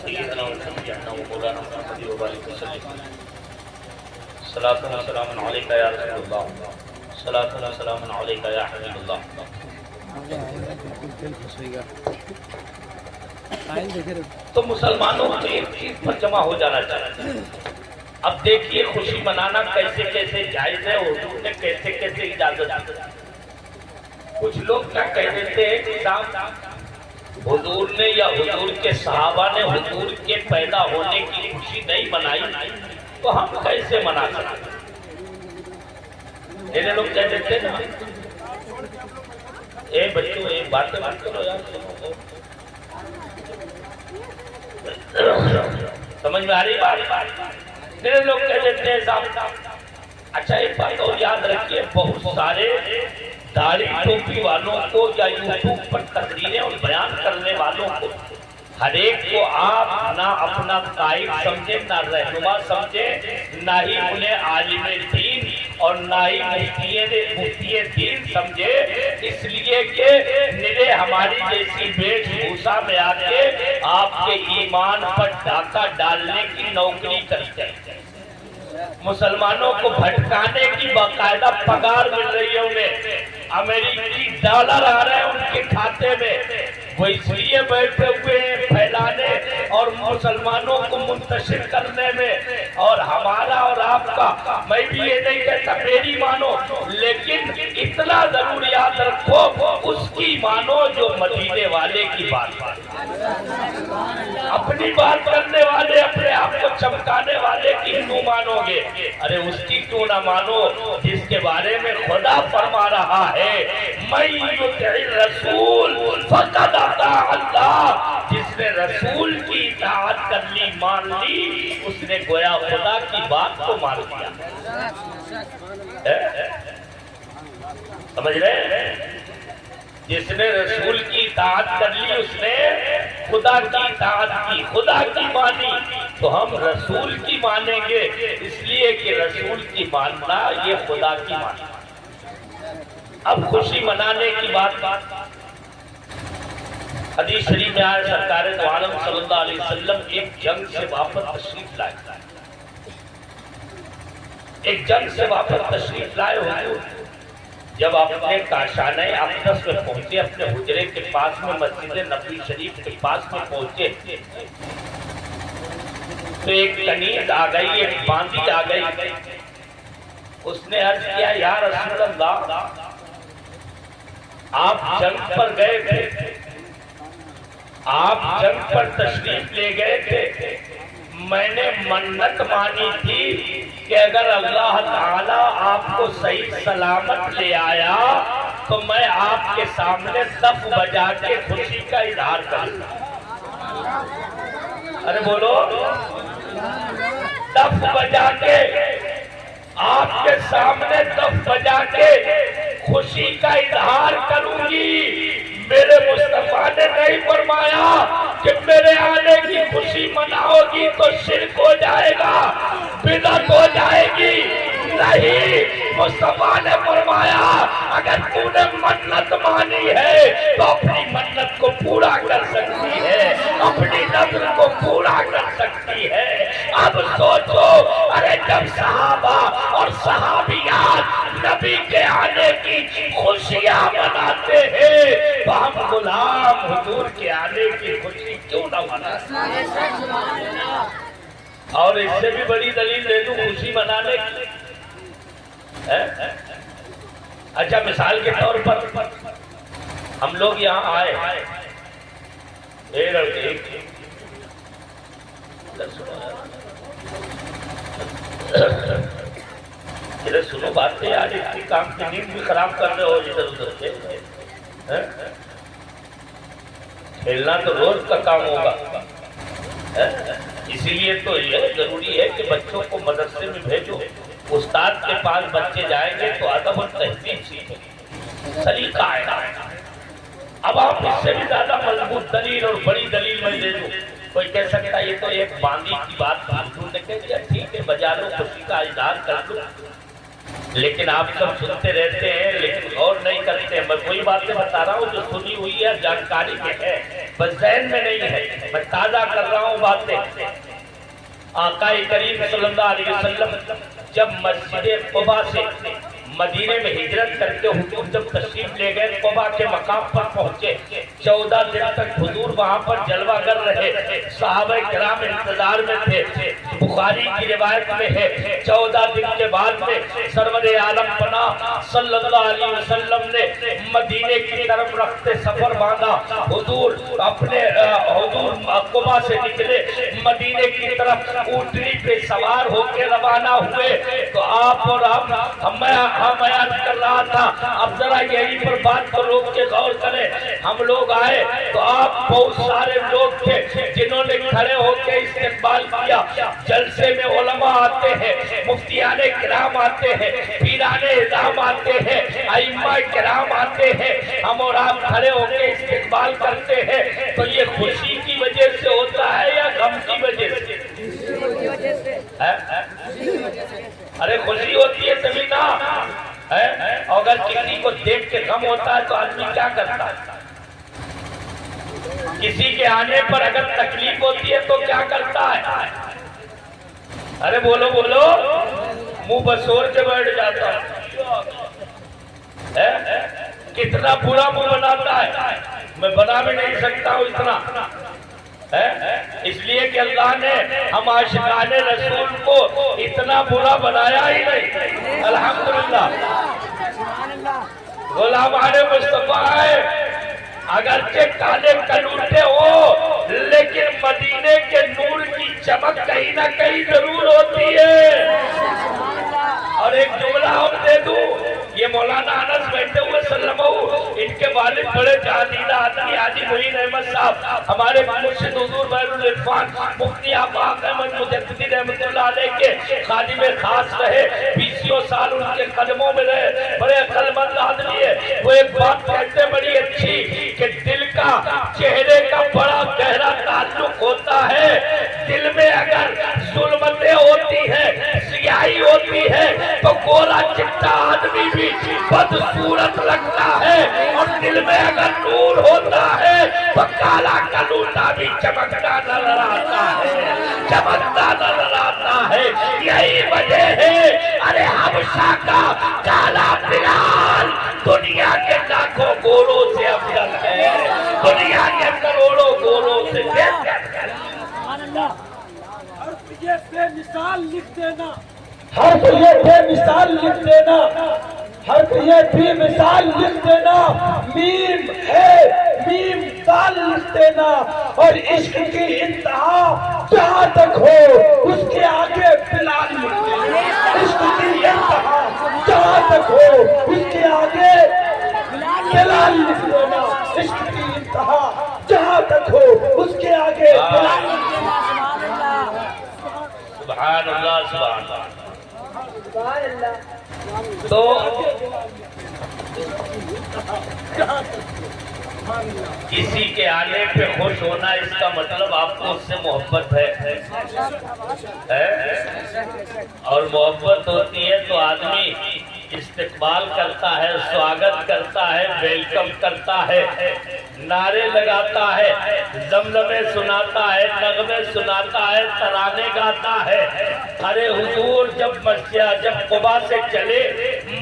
سیدنا و شفیعنا و مولانا محمد و بارک وسلم صلاۃ و سلام علیکہ یا رسول اللہ صلاۃ و سلام علیکہ یا حبیب اللہ. تو مسلمانوں کو ایک چیز پر جمع ہو جانا چاہیے. اب دیکھیے خوشی منانا کیسے کیسے جائز ہے, حضور نے کیسے کیسے اجازت دی. کچھ لوگ کیا کہہ دیتے ہیں کہ صاحب حضور نے یا حضور کے صحابہ نے حضور کے پیدا ہونے کی خوشی نہیں منائی تو ہم کیسے منا سکتے. میرے لوگ کہہ دیتے نا اے بچوں ایک باتیں بات کرو یار, سمجھ میں آ رہی بات. میرے لوگ کہہ دیتے ہیں صاحب. اچھا ایک بات اور یاد رکھیے, بہت سارے داڑھی ٹوپی والوں کو یا یوٹیوب پر تقریریں اور بیان کرنے والوں کو ہر ایک کو آپ نہ اپنا قائد سمجھے, نہ رہنما سمجھے, نہ ہی انہیں عالم دین اور نہ ہی مفتی دین سمجھے, اس لیے کہ نرے ہماری جیسی بیش بھوسا میں آ کے آپ کے ایمان پر ڈاکہ ڈالنے کی نوکری کرتے ہیں. مسلمانوں کو بھٹکانے کی باقاعدہ پگار مل رہی ہے انہیں, امریکی ڈالر آ رہے ہیں ان کے کھاتے میں, وہ اس لیے بیٹھے ہوئے ہیں پھیلانے اور مسلمانوں کو منتشر کرنے میں. اور ہمارا اور آپ کا, میں بھی یہ نہیں کہتا میری مانو, لیکن اتنا ضرور یاد رکھو اس کی مانو جو مدینے والے کی بات اپنی بات کرنے والے, اپنے آپ کو چمکانے والے کی کیوں مانو گے؟ ارے اس کی کیوں نہ مانو جس کے بارے میں خدا فرما رہا ہے من یطع الرسول فقد اطاع اللہ. جس نے رسول کی اطاعت کر لی, مان لی, اس نے گویا خدا کی بات کو مان لیا. سمجھ رہے ہیں؟ جس نے رسول کی اطاعت کر لی اس نے خدا کی اطاعت کی, خدا کی مانی. تو ہم رسول کی مانیں گے اس لیے کہ رسول کی ماننا یہ خدا کی ماننا. اب خوشی منانے کی بات, حدیث شریف میں آیا سرکار دو عالم صلی اللہ علیہ وسلم ایک جنگ سے واپس تشریف لائے, ایک جنگ سے واپس تشریف لائے حضور. جب اپنے کاشانہ اقدس میں پہنچے, اپنے حجرے کے پاس میں, مسجد نبوی شریف کے پاس میں پہنچے, تو ایک کنیز آ گئی, ایک باندی آ گئی. اس نے عرض کیا یا رسول اللہ, آپ جنگ پر گئے تھے, آپ جنگ پر تشریف لے گئے تھے, میں نے منت مانی تھی کہ اگر اللہ تعالیٰ آپ کو صحیح سلامت لے آیا تو میں آپ کے سامنے دف بجا کے خوشی کا اظہار کروں. ارے بولو, دف بجا کے آپ کے سامنے دف بجا کے خوشی کا اظہار کروں گی. میرے مصطفیٰ نے نہیں فرمایا کہ میرے آنے کی خوشی مناؤ گی تو شرک ہو جائے گا, بدعت ہو جائے گی. نہیں, مصطفیٰ نے فرمایا اگر تو نے منت مانی ہے تو اپنی منت کو پورا کر سکتی ہے, اپنی نظر کو پورا کر سکتی ہے. اب سوچو, ارے جب صحابہ اور صحابیات نبی کے آنے کی خوشیاں مناتے ہیں تو ہم غلام حضور کے آنے کی خوشی کیوں نہ منائیں؟ اور اس سے بھی بڑی دلیل دے دوں خوشی منانے کی. اچھا مثال کے طور پر ہم لوگ یہاں آئے, ادھر سنو باتیں یار, اتنی کام کی نیند بھی خراب کر رہے ہو ادھر ادھر سے. کھیلنا تو روز کا کام ہوگا, اسی لیے تو یہ ضروری ہے کہ بچوں کو مدرسے میں بھیجو. استاد کے پاس بچے جائیں گے تو ادب اور تہذیب سیکھیں گے, سلیقہ آئے گا. اب آپ اس سے بھی زیادہ مضبوط دلیل اور بڑی دلیل میں دے دوں. کوئی کہہ سکتا ہے یہ تو ایک باندی کی بات حضور نے کہہ دیا, ٹھیک ہے بجا لو, خوشی کا اظہار کر لو. لیکن آپ سب سنتے رہتے ہیں لیکن غور نہیں کرتے ہیں. میں وہی باتیں بتا رہا ہوں جو سنی ہوئی ہے, جانکاری کے ہے, بس ذہن میں نہیں ہے. میں تازہ کر رہا ہوں باتیں. آقا کریم صلی اللہ علیہ وسلم جب مسجد قباء سے مدینے میں ہجرت کرتے حضور جب تشریف لے گئے, قباء کے مقام پر پہنچے, 14 دن تک حضور وہاں پر جلوہ گر رہے. صحابہ کرام انتظار میں تھے. بخاری کی روایت میں ہے 14 دن کے بعد میں سرور عالم پناہ صلی اللہ علیہ وسلم نے مدینے کی طرف رخت سفر باندھا. حضور اپنے قباء سے نکلے, مدینے کی طرف اونٹنی پہ سوار ہو کے روانہ ہوئے. تو آپ اور ہم بیان کر رہا تھا, اب ذرا یہی پر بات کو روک کے غور کریں. ہم لوگ آئے تو آپ بہت سارے لوگ تھے جنہوں نے کھڑے ہو کے استقبال کیا. جلسے میں علماء آتے ہیں, مفتیان کرام آتے ہیں, پیران اعظام آتے ہیں, ائمہ کرام آتے ہیں. ہم اور آپ کھڑے ہو کے استقبال کرتے ہیں تو یہ خوشی کی وجہ سے ہوتا ہے یا غم کی وجہ سے؟ ارے خوشی ہوتی ہے تبھی نا. اگر کسی کو دیکھ کے غم ہوتا ہے تو آدمی کیا کرتا ہے؟ کسی کے آنے پر اگر تکلیف ہوتی ہے تو کیا کرتا ہے؟ ارے بولو بولو, منہ بسور کے بیٹھ جاتا ہے. کتنا برا منہ بناتا ہے, میں بنا بھی نہیں سکتا ہوں اتنا. اس لیے کہ اللہ نے ہم عاشقان رسول کو اتنا برا بنایا ہی نہیں. الحمدللہ غلامان مصطفیٰ ہے, اگرچہ کالے کلوٹے ہو لیکن مدینے کے نور کی چمک کہیں نہ کہیں ضرور ہوتی ہے. اور ایک جملہ ہم دے دوں, یہ مولانا انس بیٹھے ہوئے سلمہ, ان کے والد بڑے جہادیدہ آدمی حاجی معین احمد صاحب, ہمارے مرشد حضور بحر العرفان مفتی آقا احمد مجددی رحمۃ اللہ علیہ کے خادم خاص رہے. 20 سال ان کے قدموں میں رہے, بڑے عقل مند آدمی ہے. وہ ایک بات کہتے بڑی اچھی کہ دل کا چہرے کا بڑا گہرا تعلق ہوتا ہے. دل میں اگر ظلمتیں ہوتی ہیں, سیاہی ہوتی ہے, تو گولا چٹا آدمی بھی بدصورت لگتا ہے, اور دل میں اگر نور ہوتا ہے تو کالا کلوٹا بھی چمکتا نظر آتا ہے, چمکتا نظر آتا ہے. یہی وجہ ہے ارے حبشہ کا کالا بلال دنیا کے لاکھوں گوروں سے افضل ہے, دنیا کے کروڑوں گوروں سے بہتر ہے. یہ بے مثال لکھ دینا, حرف یہ بے مثال لکھ دینا, حرف یہ بے مثال لکھ دینا. میم ہے میم دال لکھ دینا. اور عشق کی انتہا جہاں تک ہو اس کے آگے بلال لکھ دینا. عشق کی انتہا جہاں تک ہو اس کے آگے بلال لکھ دینا. عشق کی انتہا جہاں تک ہو اس کے آگے بلال لکھ دینا. سبحان اللہ سبحان اللہ. تو کسی کے آنے پہ خوش ہونا, اس کا مطلب آپ کو اس سے محبت ہے, اور محبت ہوتی ہے تو آدمی استقبال کرتا ہے, سواگت کرتا ہے, ویلکم کرتا ہے, نعرے لگاتا ہے, زمزمے سناتا ہے, نغمے سناتا ہے, ترانے گاتا ہے. ارے حضور جب قباء سے چلے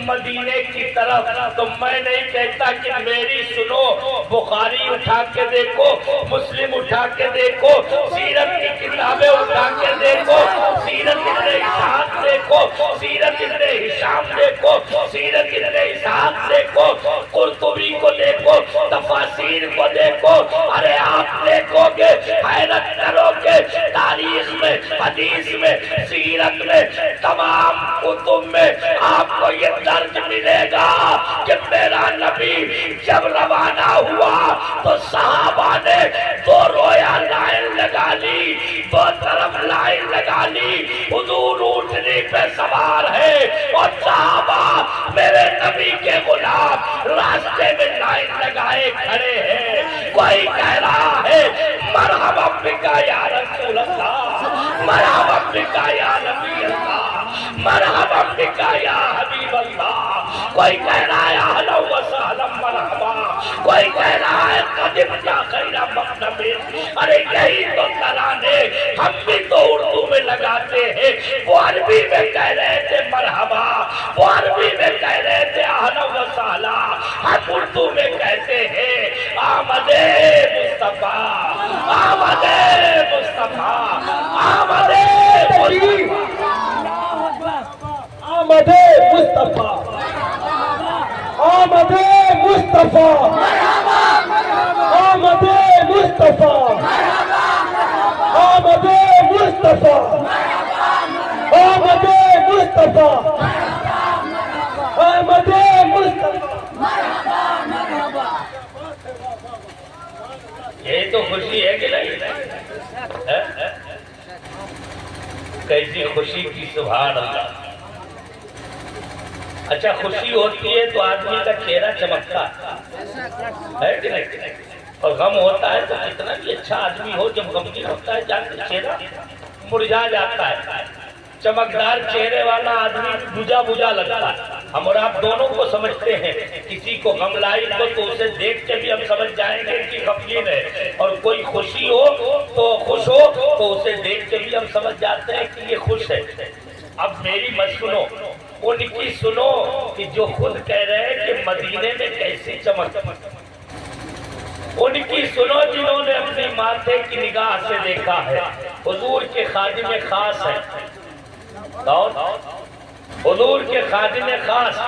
مدینے کی طرف تو میں نہیں کہتا کہ میری سنو, بخاری اٹھا کے دیکھو, مسلم اٹھا کے دیکھو, سیرت کی کتابیں اٹھا کے دیکھو, سیرت ابن اسحاق دیکھو, سیرت ابن ہشام دیکھو, سیرت ابن اسحاق دیکھو, قرطبی کو دیکھو, تفاسیر کو دیکھو. ارے آپ دیکھو گے حیرت کرو گے, تاریخ میں, حدیث میں, سیرت میں, تمام کتب میں آپ کو یہ درج ملے گا کہ میرا نبی جب روانہ ہوا تو صحابہ نے 2 رویا لائن لگا لی, 2 طرف لائن لگا لی. حضور اونٹنی پہ سوار ہے اور صحابہ میرے نبی کے غلام راستے میں لائن لگائے کھڑے ہیں. کوئی کہہ رہا ہے مرحبا بکا یا رسول اللہ, مرحبا بکا یا نبی اللہ, مرحبا بکا یا حبیب اللہ، کوئی کہہ رہا ہے اہلا و سہلا مرحبا، کوئی کہہ رہا ہے قدم یا خیر مقدم۔ ارے یہی تو ترانے ہم بھی تو اردو میں لگاتے ہیں، وہ عربی میں کہہ رہے تھے مرحبا، وہ عربی میں کہہ رہے تھے اہلا و سہلا، ہم اردو میں کہتے ہیں آمد مصطفیٰ، آمد مصطفیٰ، آمد مصطفیٰ، آمد مصطفیٰ، آمد مصطفیٰ، آمد مصطفیٰ، آمد مصطفیٰ، آمد مصطفیٰ، آمد مصطفیٰ۔ یہ تو خوشی ہے کہ نہیں؟ کیسی خوشی کی سبحان اللہ۔ اچھا خوشی ہوتی ہے تو آدمی کا چہرہ چمکتا ہے کہ نہیں؟ اور غم ہوتا ہے تو کتنا بھی اچھا آدمی ہو، جب غمگین ہوتا ہے جان کے چہرہ مرجھا جاتا ہے۔ چمکدار چہرے والا آدمی بجھا بجھا لگتا ہے۔ ہم اور آپ دونوں کو سمجھتے ہیں، کسی کو غم لائی ہو تو اسے دیکھ کے بھی ہم سمجھ جائیں گے کہ غمگین ہے، اور کوئی خوشی ہو تو خوش ہو تو اسے دیکھ کے بھی ہم سمجھ جاتے ہیں کہ یہ خوش ہے۔ اب میری مت سنو، ان کی سنو کہ جو خود کہہ رہے ہیں کہ مدینے میں کیسی چمک، ان کی سنو جنہوں نے اپنی ماتھے کی نگاہ سے دیکھا ہے۔ حضور کے خادم خاص ہے، حضور کے خادم خاص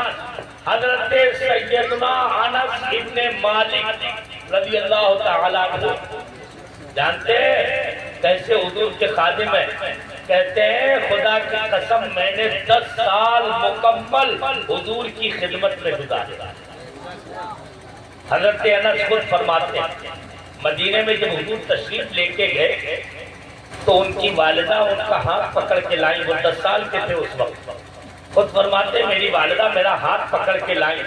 حضرت سیدنا انس ابن مالک رضی اللہ تعالیٰ عنہ، جانتے ہیں کیسے حضور کے خادم ہیں؟ کہتے ہیں خدا کی قسم میں نے 10 سال مکمل حضور کی خدمت میں گزارے۔ حضرت انس خود فرماتے ہیں مدینے میں جب حضور تشریف لے کے گئے تو ان کی والدہ ان کا ہاتھ پکڑ کے لائیں، وہ 10 سال کے تھے اس وقت۔ خود فرماتے میری والدہ میرا ہاتھ پکڑ کے لائیں۔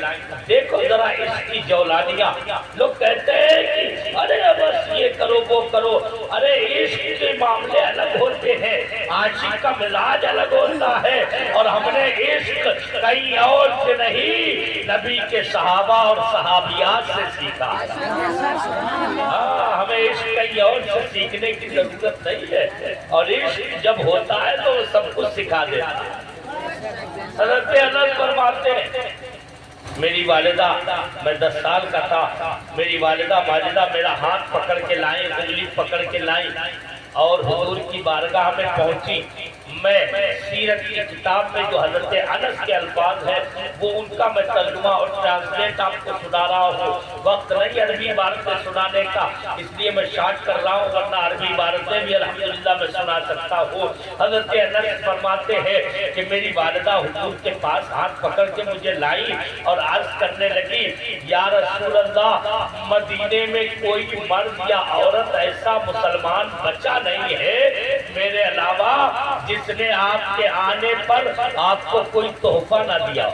دیکھو ذرا اس کی جولانیاں، لوگ کہتے ہیں کہ ارے بس یہ کرو وہ کرو، ارے عشق کے معاملے الگ ہوتے ہیں، عاشق کا مزاج الگ ہوتا ہے، اور ہم نے عشق کہیں اور سے نہیں نبی کے صحابہ اور صحابیات سے سیکھا۔ ہمیں عشق کہیں اور سے سیکھنے کی ضرورت نہیں ہے، اور عشق جب ہوتا ہے تو وہ سب کچھ سکھا دیتا ہے۔ حضرت انس فرماتے ہیں میری والدہ، میں 10 سال کا تھا، میری والدہ ماجدہ میرا ہاتھ پکڑ کے لائیں، انگلی پکڑ کے لائیں اور حضور کی بارگاہ میں پہنچی۔ میں سیرت کی کتاب میں جو حضرت انس کے الفاظ ہیں وہ ان کا میں ترجمہ اور ٹرانسلیٹ آپ کو سنا رہا ہوں۔ وقت نہیں عربی عبارتیں سنانے کا، اس لیے میں شارٹ کر رہا ہوں، ورنہ عربی عبارتیں بھی الحمدللہ میں سنا سکتا ہوں۔ حضرت انس فرماتے ہیں کہ میری والدہ حضور کے پاس ہاتھ پکڑ کے مجھے لائی اور عرض کرنے لگی یا رسول اللہ، مدینے میں کوئی مرد یا عورت ایسا مسلمان بچا نہیں ہے میرے علاوہ جس نے آپ کے آنے پر آپ کو کوئی تحفہ نہ دیا،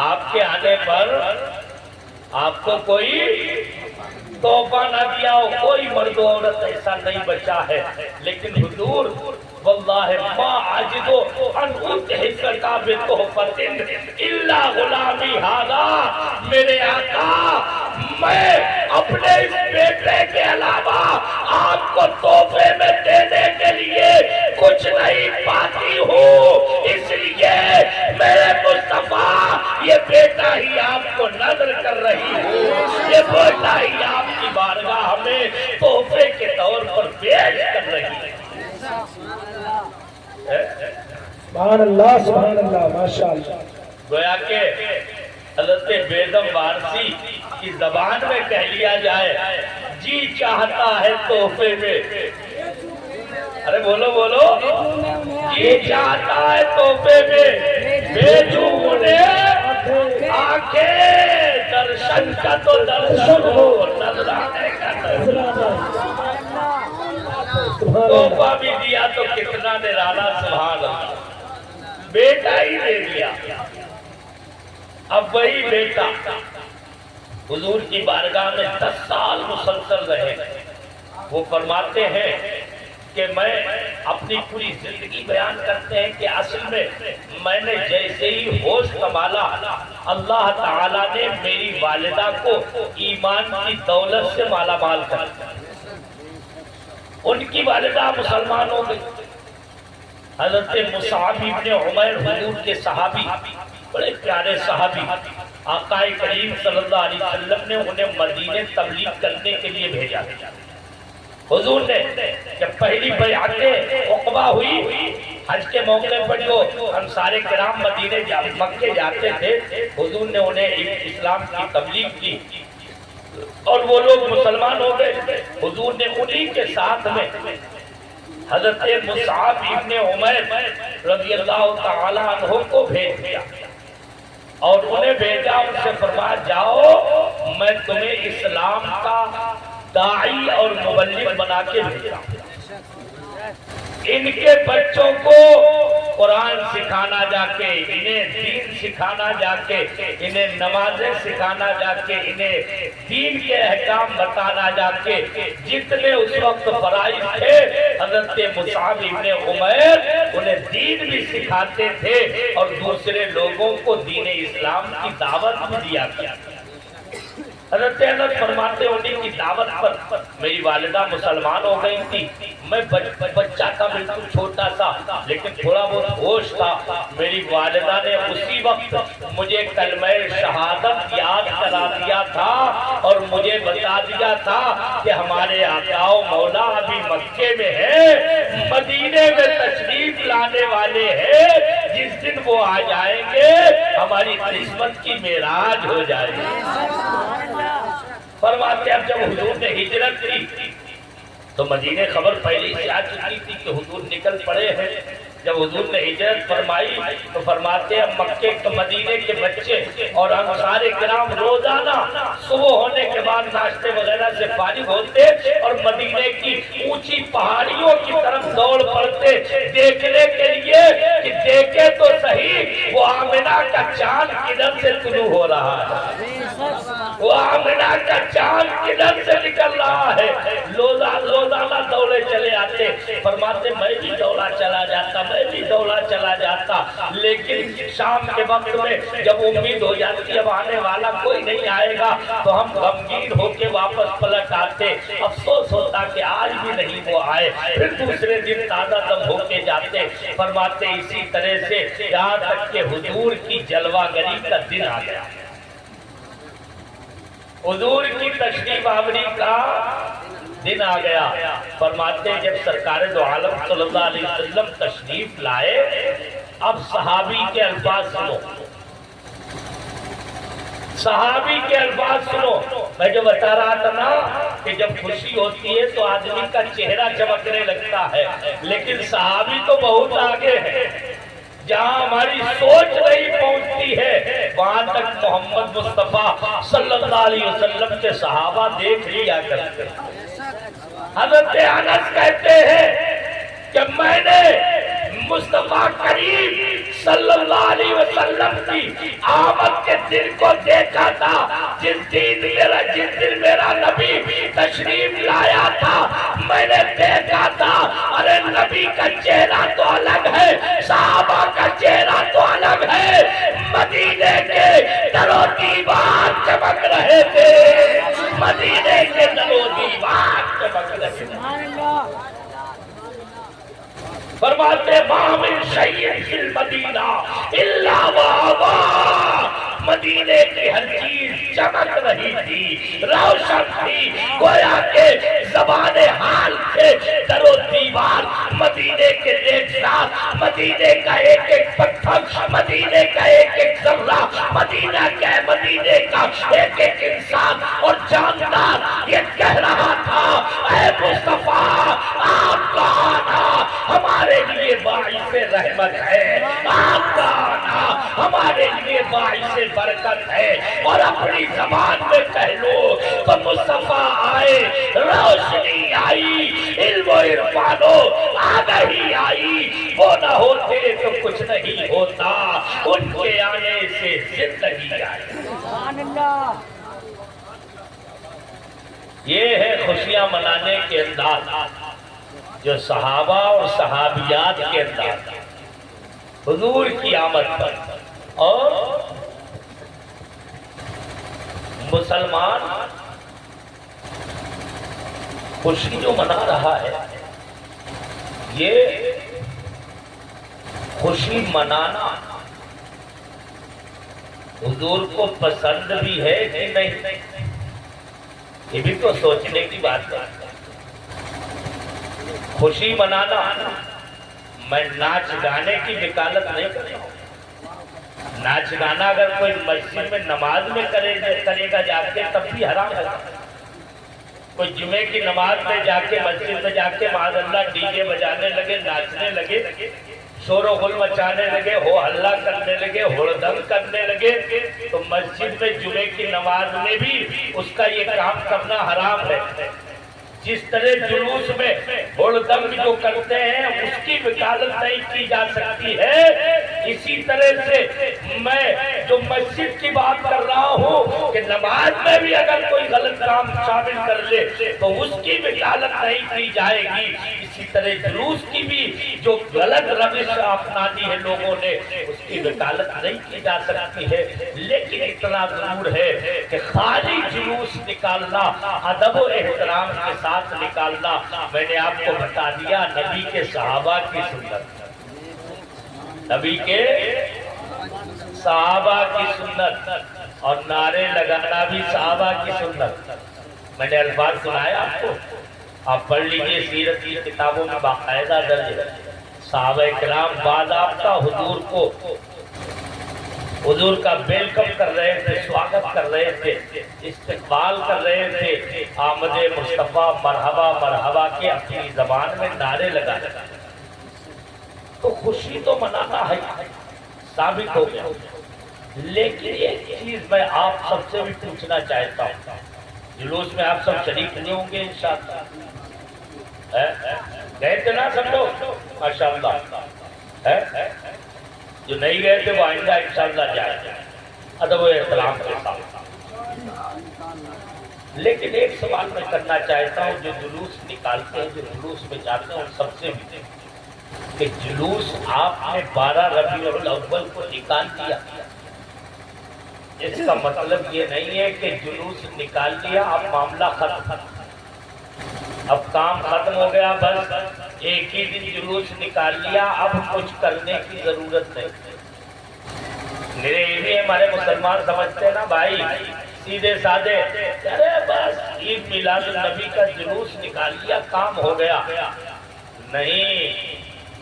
آپ کے آنے پر آپ کو کوئی تحفہ نہ دیا ہو، کوئی مرد و عورت ایسا نہیں بچا ہے۔ لیکن حضور واللہ ما عجدو ان اتحفظ کا بتحفت الا غلامی ھذا، میرے آقا میں اپنے اس بیٹے کے علاوہ آپ کو تحفے میں دینے کے لیے کچھ نہیں پاتی ہوں، اس لیے میرے مصطفیٰ یہ بیٹا ہی آپ کو نظر کر رہی ہوں، یہ بیٹا ہی آپ کی بارگاہ میں تحفے کے طور پر پیش کر رہی ہے۔ سبحان اللہ ماشاءاللہ۔ گویا کہ حضرت بیگم وارثی کی زبان میں کہہ لیا جائے جی چاہتا ہے تحفے میں، ارے بولو بولو، جی چاہتا ہے تحفے میں بھیجوں انہیں آنکھیں، درشن کا تو درشن ہو، نظرانے کا تحفہ بھی دیا تو کتنا نرالا، سبحان اللہ، بیٹا ہی دے دیا۔ اب وہی بیٹا حضور کی بارگاہ میں 10 سال مسلسل رہے، وہ فرماتے ہیں کہ میں اپنی پوری زندگی بیان کرتے ہیں کہ اصل میں میں نے جیسے ہی ہوش سنبھالا اللہ تعالیٰ نے میری والدہ کو ایمان کی دولت سے مالا مال کر دیا. ان کی والدہ مسلمان ہو گئی. حضرت مصعب ابن عمیر حضور کے صحابی، بڑے پیارے صحابی، آقا کریم صلی اللہ علیہ وسلم نے انہیں مدینے تبلیغ کرنے کے لیے بھیجا. حضور نے جب پہلی بیعت عقبہ ہوئی، حج کے موقع پر جو انصار کرام مدینے مکے جاتے تھے، حضور نے انہیں اسلام کی تبلیغ کی اور وہ لوگ مسلمان ہو گئے. حضور نے انہی کے ساتھ میں حضرت مصعب ابن عمیر رضی اللہ تعالی عنہ کو بھیج دیا اور انہیں بھیجا، ان سے فرمایا جاؤ میں تمہیں اسلام کا داعی اور مبلغ بنا کے بھیجا. ان کے بچوں کو قرآن سکھانا جا کے، انہیں دین سکھانا جا کے، انہیں نمازیں سکھانا جا کے، انہیں دین کے احکام بتانا جا کے. جتنے اس وقت فرائض تھے حضرت مصعب ابن عمیر انہیں دین بھی سکھاتے تھے اور دوسرے لوگوں کو دین اسلام کی دعوت بھی دیا گیا. حضرت انس فرماتے انہی کی دعوت پر میری والدہ مسلمان ہو گئی تھی. میں بچہ تھا بالکل چھوٹا سا، لیکن تھوڑا بہت ہوش تھا. میری والدہ نے اسی وقت مجھے کلمہ شہادت یاد کرا دیا تھا اور مجھے بتا دیا تھا کہ ہمارے آقا و مولا ابھی مکے میں ہے، مدینے میں تشریف لانے والے ہیں. جس دن وہ آ جائیں گے ہماری قسمت کی معراج ہو جائے گی. فرماتے اب جب حضور نے ہجرت کی تو مدینے خبر پہلے سے آ چکی تھی کہ حضور نکل پڑے ہیں. جب حضور نے ہجرت فرمائی تو فرماتے ہیں مکے کے مدینے کے بچے اور انصار کرام روزانہ صبح ہونے کے بعد ناشتے وغیرہ سے فارغ ہوتے اور مدینے کی اونچی پہاڑیوں کی طرف دوڑ پڑتے دیکھنے کے لیے کہ دیکھے تو صحیح وہ آمنہ کا چاند کدھر سے طلوع ہو رہا ہے، وہ آمنہ کا چاند کدھر سے نکل رہا ہے. روزانہ دوڑے چلے آتے. فرماتے میں بھی دوڑا چلا جاتا، میں بھی دوڑا چلا جاتا، لیکن شام کے وقت میں جب امید ہو جاتی اب آنے والا کوئی نہیں آئے گا تو ہم غمگین ہو کے واپس پلٹ آتے. افسوس ہوتا کہ آج بھی نہیں وہ آئے. پھر دوسرے دن تازہ دم ہو کے جاتے. فرماتے اسی طرح سے یہاں تک کہ حضور کی جلوہ گری کا دن آ گیا، حضور کی تشریف آوری کا دن آ گیا. فرماتے جب سرکار دو عالم صلی اللہ علیہ وسلم تشریف لائے، اب صحابی کے الفاظ سنو، صحابی کے الفاظ سنو. میں جو بتا رہا تھا نا کہ جب خوشی ہوتی ہے تو آدمی کا چہرہ چمکنے لگتا ہے، لیکن صحابی تو بہت آگے ہے. جہاں ہماری سوچ نہیں پہنچتی ہے وہاں تک محمد مصطفیٰ صلی اللہ علیہ وسلم کے صحابہ دیکھ لیا کرتے. حضرت انس کہتے ہیں کہ میں نے مصطفیٰ کریم صلی اللہ علیہ وسلم کی آمد کے دن کو دیکھا تھا جس دن میرا نبی تشریف لایا تھا. میں نے دیکھا تھا ارے نبی کا چہرہ تو الگ ہے، صحابہ کا چہرہ تو الگ ہے. مدینے کے در و دیوار چمک رہے تھے، مدینے کے در و دیوار چمک رہے تھے. فرماتے ما من شیء فی المدینہ الا وابا، مدینے کی ہر چیز چمک رہی تھی، روشن تھی، گویا کہ زبان حال سے در و دیوار مدینے کے ایک ساتھ، مدینے کا ایک ایک پتھر، مدینے کا ایک ایک ذرہ، مدینے کا ایک ایک انسان اور جاندار یہ کہہ رہا تھا اے مصطفیٰ آپ کا آنا ہمارے لیے باعث رحمت ہے، آپ کا آنا ہمارے لیے باعث برکت ہے. اور اپنی زبان میں کہہ لو تو مصطفیٰ آئے، روشنی آئی، علم و عرفان و آگہی آئی. وہ نہ ہوتے تو کچھ نہیں ہوتا، ان کے آنے سے زندگی آئی. یہ ہے خوشیاں منانے کے انداز. جو صحابہ اور صحابیات کے اندر حضور کی آمد پر اور مسلمان خوشی جو منا رہا ہے، یہ خوشی منانا حضور کو پسند بھی ہے کہ نہیں، یہ بھی تو سوچنے کی بات ہے۔ خوشی منانا، میں ناچ گانے کی وکالت نہیں کر رہا ہوں۔ ناچ گانا اگر کوئی مسجد میں نماز میں کرے گا جا کے تب بھی حرام ہے۔ کوئی جمعے کی نماز میں جا کے مسجد میں جا کے معاذ اللہ ڈی جے بجانے لگے، ناچنے لگے، شور و غل مچانے لگے، ہو ہلہ کرنے لگے، ہڑدنگ کرنے لگے، تو مسجد میں جمعے کی نماز میں بھی اس کا یہ کام کرنا حرام ہے۔ جس طرح جلوس میں ہڑدنگ جو کرتے ہیں اس کی وکالت نہیں کی جا سکتی ہے، اسی طرح سے میں جو مسجد کی بات کر رہا ہوں کہ نماز میں بھی اگر کوئی غلط کام شامل کر لے تو اس کی وکالت نہیں کی جائے گی۔ اسی طرح جلوس کی بھی جو غلط روش اپنانی ہے لوگوں نے، اس کی وکالت نہیں کی جا سکتی ہے۔ لیکن اتنا ضرور ہے کہ خالی جلوس نکالنا، ادب و احترام کے ساتھ نکالنا، میں نے آپ کو بتا دیا نبی کے صحابہ کی سنت، نبی کے صحابہ کی سنت، اور نعرے لگانا بھی صحابہ کی سنت۔ میں نے الفاظ سنائے آپ کو، آپ پڑھ لیجئے سیرت کی کتابوں میں باقاعدہ درج ہے۔ صحابہ کرام باضابطہ حضور کا ویلکم کر رہے تھے، سواگت کر رہے تھے، استقبال کر رہے تھے، آمد مصطفیٰ مرحبا مرحبا کے اپنی زبان میں نعرے لگا رہے۔ تو خوشی تو منانا ہے، ثابت ہو گیا۔ لیکن ایک چیز میں آپ سب سے بھی پوچھنا چاہتا ہوں، جلوس میں آپ سب شریک نہیں ہوں گے انشاءاللہ؟ گئے تھے نا سب لوگ؟ ماشاءاللہ۔ جو نہیں گئے تھے وہ آئندہ انشاءاللہ جائیں گے ادب و احترام کے ساتھ۔ لیکن ایک سوال میں کرنا چاہتا ہوں، جو جلوس نکالتے ہیں، جو جلوس میں جاتے ہیں، ان سب سے بھی کہ جلوس آپ نے 12 ربیع الاول کو نکال دیا، اس کا مطلب یہ نہیں ہے کہ جلوس نکال دیا اب معاملہ ختم، اب کام ختم ہو گیا، بس ایک ہی دن جلوس نکال لیا، اب کچھ کرنے کی ضرورت نہیں۔ میرے یہ بھی ہمارے مسلمان سمجھتے ہیں نا بھائی، سیدھے سادے، ارے بس عید میلاد النبی کا جلوس نکال لیا، کام ہو گیا۔ نہیں،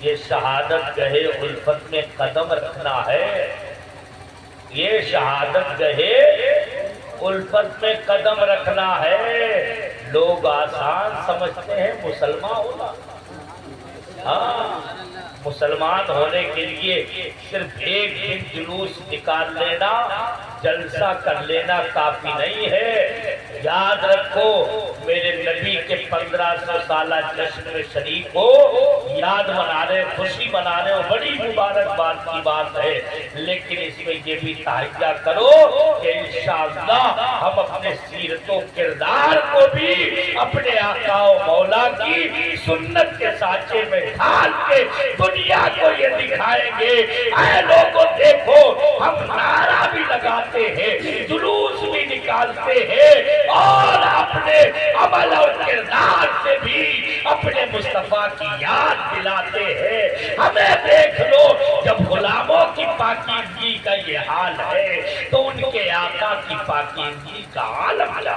یہ شہادت گہے الفت میں قدم رکھنا ہے، یہ شہادت گہے الفت میں قدم رکھنا ہے۔ لوگ آسان سمجھتے ہیں مسلمان ہونا، ہاں، مسلمان ہونے کے لیے صرف ایک دن جلوس نکال لینا، جلسہ کر لینا کافی نہیں ہے۔ یاد رکھو، میرے نبی کے 1500 سالہ جشن میں شریک ہو، یاد منا رہے، خوشی منا رہے ہو، بڑی مبارکباد کی بات ہے، لیکن اس میں یہ بھی تحیہ کرو کہ انشاءاللہ ہم اپنے سیرت و کردار کو بھی اپنے آقا و مولا کی سنت کے سانچے میں ڈھال کے دنیا کو یہ دکھائیں گے، اے لوگوں دیکھو، ہم نعرہ بھی لگاتے ہیں، جلوس بھی نکالتے ہیں، اور اپنے عمل اور کردار سے بھی اپنے مصطفیٰ کی یاد دلاتے ہیں۔ ہمیں دیکھ لو، جب غلاموں کی پاکیزگی کا یہ حال ہے تو ان کے آقا کی پاکیزگی کا عالم ہے۔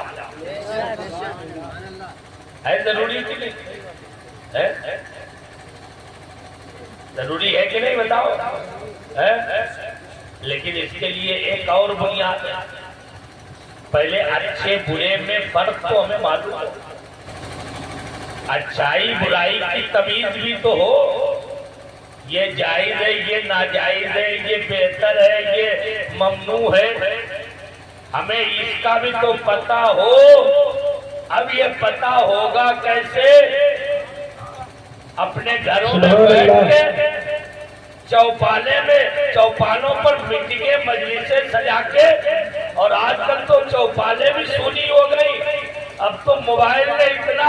ضروری کہ نہیں ہے؟ ضروری ہے کہ نہیں بتاؤ؟ لیکن اس کے لیے ایک اور بنیاد ہے، پہلے اچھے برے میں فرق تو ہمیں معلوم ہو، اچھائی برائی کی تمیز بھی تو ہو، یہ جائز ہے، یہ ناجائز ہے، یہ بہتر ہے، یہ ممنوع ہے، ہمیں اس کا بھی تو پتہ ہو۔ اب یہ پتہ ہوگا کیسے؟ اپنے گھروں میں بیٹھ کے چوپانوں پر میٹنگیں مجلسیں سجا کے، اور آج کل تو چوپالیں بھی سونی ہو گئی، اب تو موبائل نے اتنا